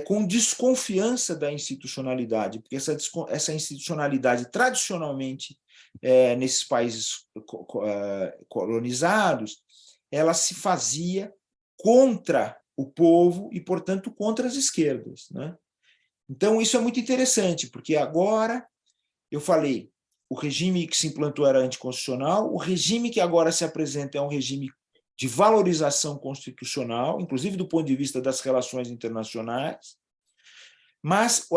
com desconfiança da institucionalidade, porque essa institucionalidade, tradicionalmente, nesses países colonizados, ela se fazia contra o povo e, portanto, contra as esquerdas, né? Então, isso é muito interessante, porque agora, eu falei, o regime que se implantou era anticonstitucional, o regime que agora se apresenta é um regime de valorização constitucional, inclusive do ponto de vista das relações internacionais, mas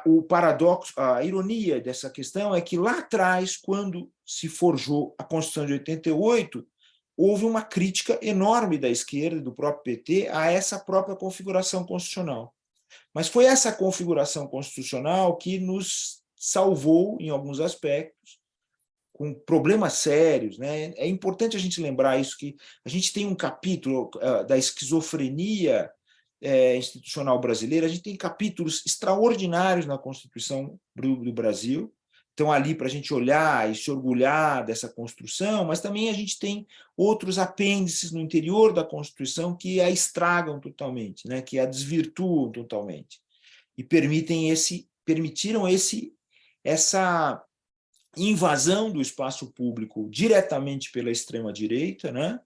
o paradoxo, a ironia dessa questão é que lá atrás, quando se forjou a Constituição de 88, houve uma crítica enorme da esquerda, do próprio PT, a essa própria configuração constitucional. Mas foi essa configuração constitucional que nos salvou, em alguns aspectos, com problemas sérios, né? É importante a gente lembrar isso, que a gente tem um capítulo da esquizofrenia institucional brasileira, a gente tem capítulos extraordinários na Constituição do Brasil, estão ali para a gente olhar e se orgulhar dessa construção, mas também a gente tem outros apêndices no interior da Constituição que a estragam totalmente, né? Que a desvirtuam totalmente, e permitiram essa invasão do espaço público diretamente pela extrema-direita, né?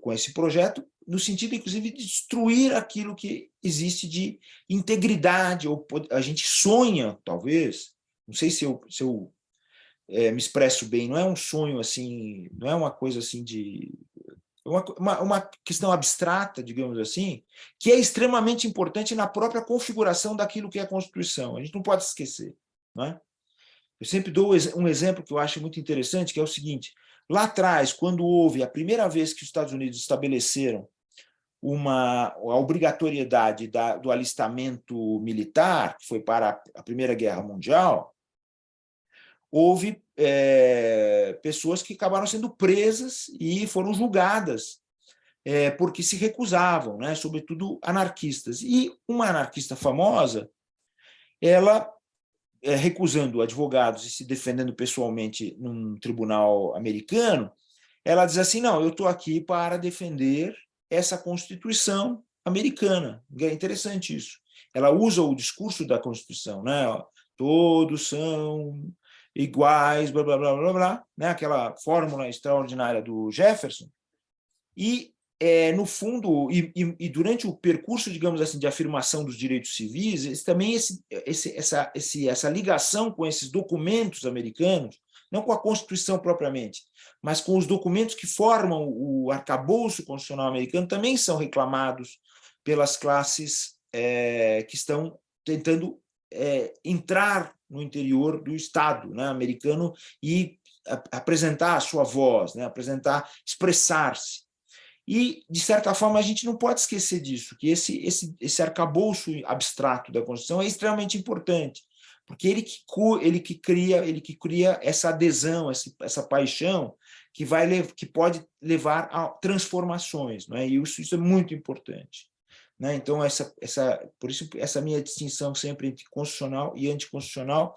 Com esse projeto, no sentido, inclusive, de destruir aquilo que existe de integridade, ou a gente sonha, talvez, não sei se eu me expresso bem, não é um sonho assim, não é uma coisa assim de... Uma questão abstrata, digamos assim, que é extremamente importante na própria configuração daquilo que é a Constituição. A gente não pode esquecer, né? Eu sempre dou um exemplo que eu acho muito interessante, que é o seguinte: lá atrás, quando houve a primeira vez que os Estados Unidos estabeleceram a obrigatoriedade do alistamento militar, que foi para a Primeira Guerra Mundial, houve pessoas que acabaram sendo presas e foram julgadas porque se recusavam, né? Sobretudo anarquistas. E uma anarquista famosa, ela, recusando advogados e se defendendo pessoalmente num tribunal americano, ela diz assim, não, eu estou aqui para defender essa Constituição americana. É interessante isso. Ela usa o discurso da Constituição, né? Todos são iguais, blá, blá, blá, blá, blá, né? Aquela fórmula extraordinária do Jefferson. E, no fundo, e durante o percurso, digamos assim, de afirmação dos direitos civis, também essa ligação com esses documentos americanos, não com a Constituição propriamente, mas com os documentos que formam o arcabouço constitucional americano, também são reclamados pelas classes que estão tentando entrar no interior do Estado, né, americano e apresentar a sua voz, né, expressar-se. E, de certa forma, a gente não pode esquecer disso, que esse arcabouço abstrato da Constituição é extremamente importante, porque ele que cria essa adesão, essa paixão que pode levar a transformações, não é? E isso é muito importante, né? Então, por isso, essa minha distinção sempre entre constitucional e anticonstitucional,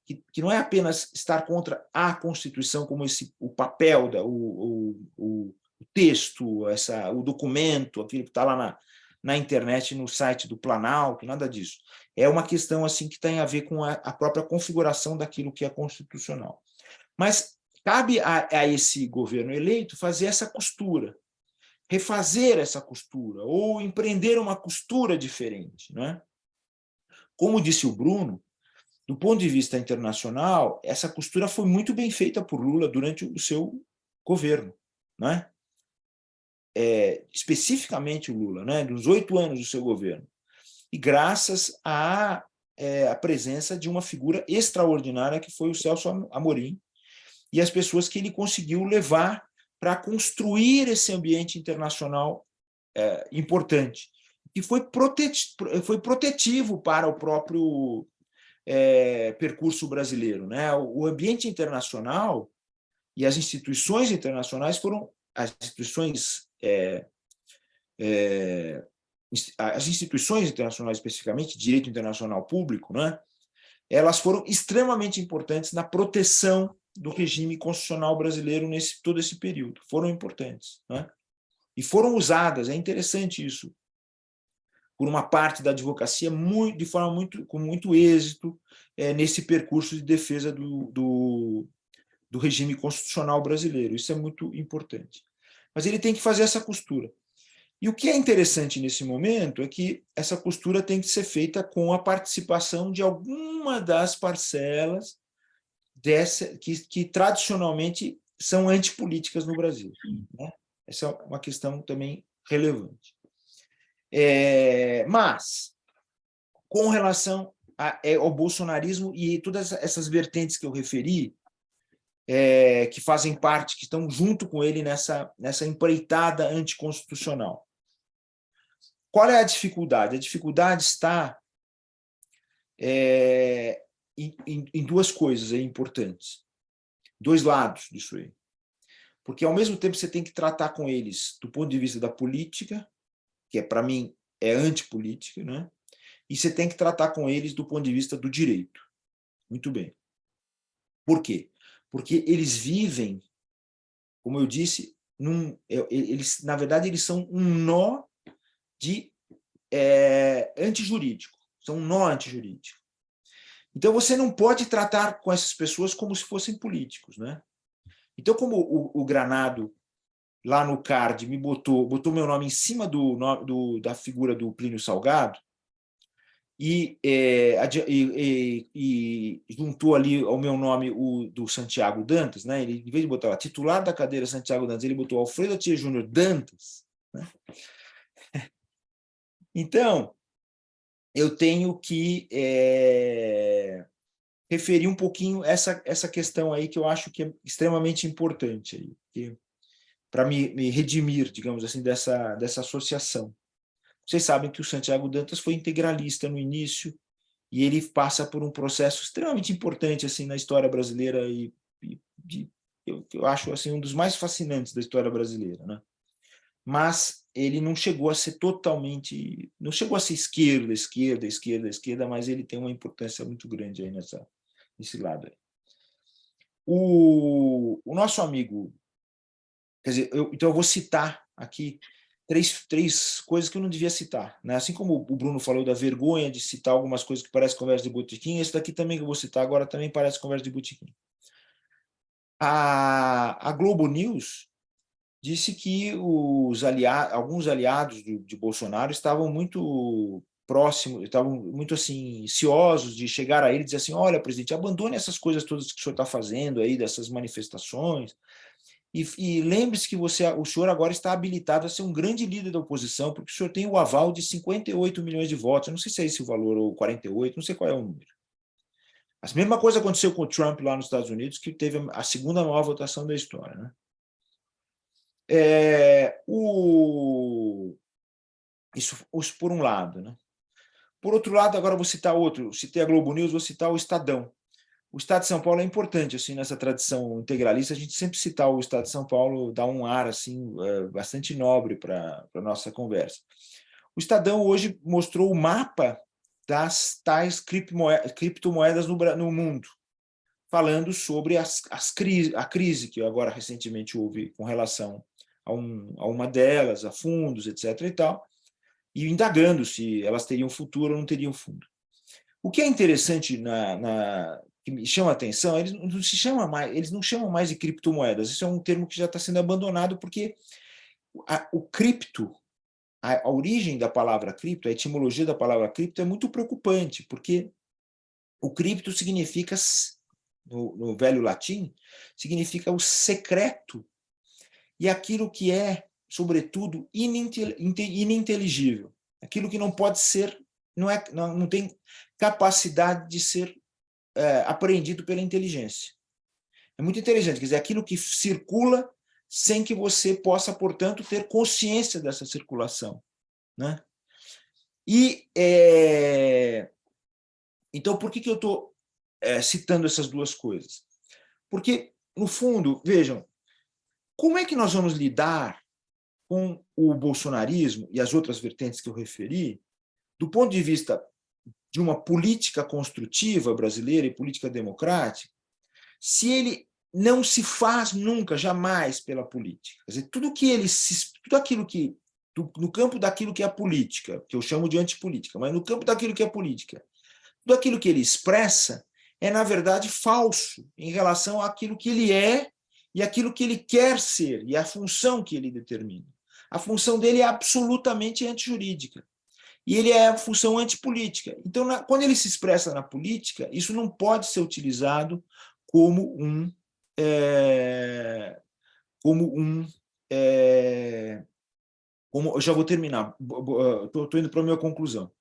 que não é apenas estar contra a Constituição como o papel, o texto, o documento, aquilo que está lá na internet, no site do Planalto, nada disso. É uma questão assim que tem a ver com a própria configuração daquilo que é constitucional. Mas cabe a esse governo eleito fazer essa costura, refazer essa costura, ou empreender uma costura diferente, né? Como disse o Bruno, do ponto de vista internacional, essa costura foi muito bem feita por Lula durante o seu governo, né? Especificamente o Lula, né? Dos 8 anos do seu governo. E graças à presença de uma figura extraordinária que foi o Celso Amorim e as pessoas que ele conseguiu levar para construir esse ambiente internacional importante, que foi protetivo para o próprio percurso brasileiro, né? O ambiente internacional e as instituições internacionais foram as instituições internacionais, especificamente, direito internacional público, né? Elas foram extremamente importantes na proteção do regime constitucional brasileiro todo esse período. Foram importantes, né? E foram usadas, é interessante isso, por uma parte da advocacia com muito êxito nesse percurso de defesa do regime constitucional brasileiro. Isso é muito importante. Mas ele tem que fazer essa costura. E o que é interessante nesse momento é que essa costura tem que ser feita com a participação de alguma das parcelas que tradicionalmente são antipolíticas no Brasil, né? Essa é uma questão também relevante. Mas, com relação ao bolsonarismo e todas essas vertentes que eu referi, que fazem parte, que estão junto com ele nessa empreitada anticonstitucional. Qual é a dificuldade? A dificuldade está em duas coisas importantes, dois lados disso aí. Porque, ao mesmo tempo, você tem que tratar com eles do ponto de vista da política, que para mim é antipolítica, né? E você tem que tratar com eles do ponto de vista do direito. Muito bem. Por quê? Porque eles vivem, como eu disse, na verdade, eles são um nó antijurídico. São um nó antijurídico. Então, você não pode tratar com essas pessoas como se fossem políticos, né? Então, como o Granado, lá no card, botou meu nome em cima da figura do Plínio Salgado, e juntou ali ao meu nome o do Santiago Dantas, né? Ele, em vez de botar lá, titular da cadeira Santiago Dantas, ele botou Alfredo Atier Júnior Dantas, né? Então, eu tenho que referir um pouquinho essa questão aí que eu acho que é extremamente importante aí, para me redimir, digamos assim, dessa associação. Vocês sabem que o Santiago Dantas foi integralista no início, e ele passa por um processo extremamente importante assim na história brasileira eu acho assim um dos mais fascinantes da história brasileira, né? Mas ele não chegou a ser totalmente, não chegou a ser esquerda, mas ele tem uma importância muito grande aí nesse lado aí. O nosso amigo, quer dizer, então eu vou citar aqui três coisas que eu não devia citar, né? Assim como o Bruno falou da vergonha de citar algumas coisas que parecem conversa de botequim, esse daqui também que eu vou citar agora também parece conversa de botequim. A Globo News disse que alguns aliados de Bolsonaro estavam muito próximos, estavam muito assim ansiosos de chegar a ele e dizer assim: olha, presidente, abandone essas coisas todas que o senhor está fazendo aí, dessas manifestações, e lembre-se que o senhor agora está habilitado a ser um grande líder da oposição, porque o senhor tem o aval de 58 milhões de votos. Eu não sei se é esse o valor, ou 48, não sei qual é o número. A mesma coisa aconteceu com o Trump lá nos Estados Unidos, que teve a segunda maior votação da história, né? Isso por um lado, né? Por outro lado, agora vou citar outro. Citei a Globo News, vou citar o Estadão. O Estado de São Paulo é importante assim nessa tradição integralista. A gente sempre citar o Estado de São Paulo dá um ar assim bastante nobre para a nossa conversa. O Estadão hoje mostrou o mapa das tais criptomoedas no mundo, falando sobre a crise que agora recentemente houve com relação a uma delas, a fundos, etc. e tal, e indagando se elas teriam futuro ou não teriam fundo. O que é interessante que me chama a atenção, eles não chamam mais de criptomoedas. Isso é um termo que já está sendo abandonado, porque o cripto, a origem da palavra cripto, a etimologia da palavra cripto é muito preocupante, porque o cripto significa, no velho latim, significa o secreto e aquilo que é, sobretudo, ininteligível, aquilo que não pode ser, não tem capacidade de ser apreendido pela inteligência. É muito interessante, quer dizer, aquilo que circula sem que você possa, portanto, ter consciência dessa circulação, né? E então, por que eu estou citando essas duas coisas? Porque, no fundo, vejam, como é que nós vamos lidar com o bolsonarismo e as outras vertentes que eu referi, do ponto de vista de uma política construtiva brasileira e política democrática, se ele não se faz nunca, jamais pela política? Quer dizer, tudo aquilo que, no campo daquilo que é a política, que eu chamo de antipolítica, mas no campo daquilo que é a política, tudo aquilo que ele expressa é, na verdade, falso em relação àquilo que ele é e aquilo que ele quer ser e a função que ele determina. A função dele é absolutamente antijurídica. E ele é a função antipolítica. Então, quando ele se expressa na política, isso não pode ser utilizado como eu já vou terminar, estou indo para a minha conclusão.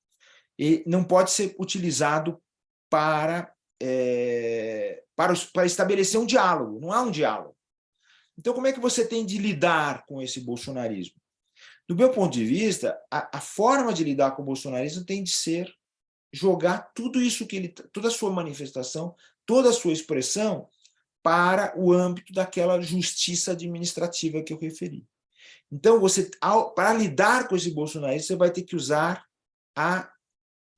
E não pode ser utilizado para estabelecer um diálogo, não há um diálogo. Então, como é que você tem de lidar com esse bolsonarismo? Do meu ponto de vista, a forma de lidar com o bolsonarismo tem de ser jogar tudo isso toda a sua manifestação, toda a sua expressão para o âmbito daquela justiça administrativa que eu referi. Então, para lidar com esse bolsonarismo, você vai ter que usar a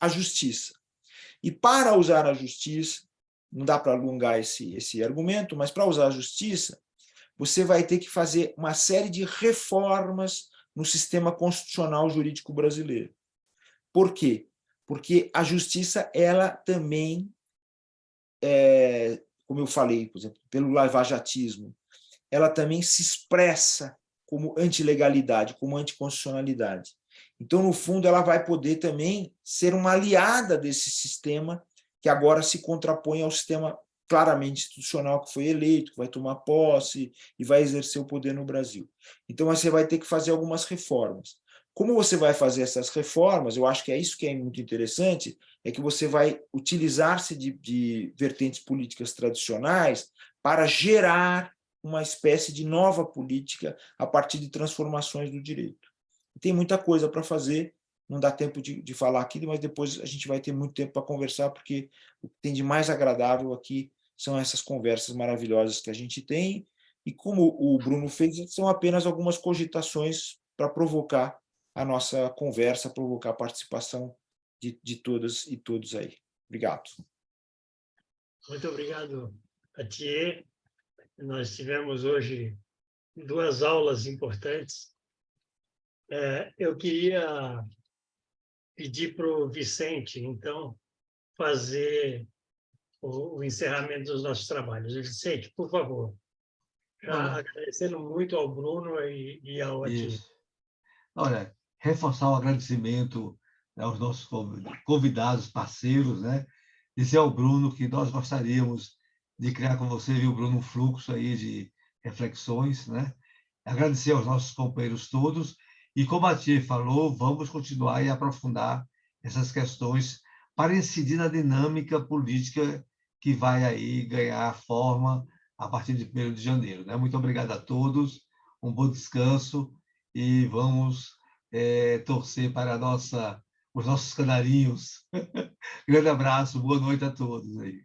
justiça. E para usar a justiça, não dá para alongar esse argumento, mas para usar a justiça, você vai ter que fazer uma série de reformas no sistema constitucional jurídico brasileiro. Por quê? Porque a justiça, ela também, como eu falei, por exemplo, pelo lavajatismo, ela também se expressa como antilegalidade, como anticonstitucionalidade. Então, no fundo, ela vai poder também ser uma aliada desse sistema que agora se contrapõe ao sistema claramente institucional que foi eleito, que vai tomar posse e vai exercer o poder no Brasil. Então, você vai ter que fazer algumas reformas. Como você vai fazer essas reformas, eu acho que é isso que é muito interessante, é que você vai utilizar-se de vertentes políticas tradicionais para gerar uma espécie de nova política a partir de transformações do direito. Tem muita coisa para fazer, não dá tempo de falar aqui, mas depois a gente vai ter muito tempo para conversar, porque o que tem de mais agradável aqui são essas conversas maravilhosas que a gente tem, e como o Bruno fez, são apenas algumas cogitações para provocar a nossa conversa, provocar a participação de todas e todos aí. Obrigado. Muito obrigado, Atier. Nós tivemos hoje 2 aulas importantes. Eu queria pedir para o Vicente, então, fazer o encerramento dos nossos trabalhos. Vicente, por favor. Já agradecendo muito ao Bruno e ao Atier. Isso. Olha, reforçar o agradecimento aos nossos convidados, parceiros, né? Dizer ao Bruno que nós gostaríamos de criar com você, viu, Bruno, um fluxo aí de reflexões, né? Agradecer aos nossos companheiros todos e, como a Tia falou, vamos continuar e aprofundar essas questões para incidir na dinâmica política que vai aí ganhar forma a partir de 1º de janeiro, né? Muito obrigado a todos, um bom descanso e vamos torcer para os nossos canarinhos. Grande abraço, boa noite a todos aí.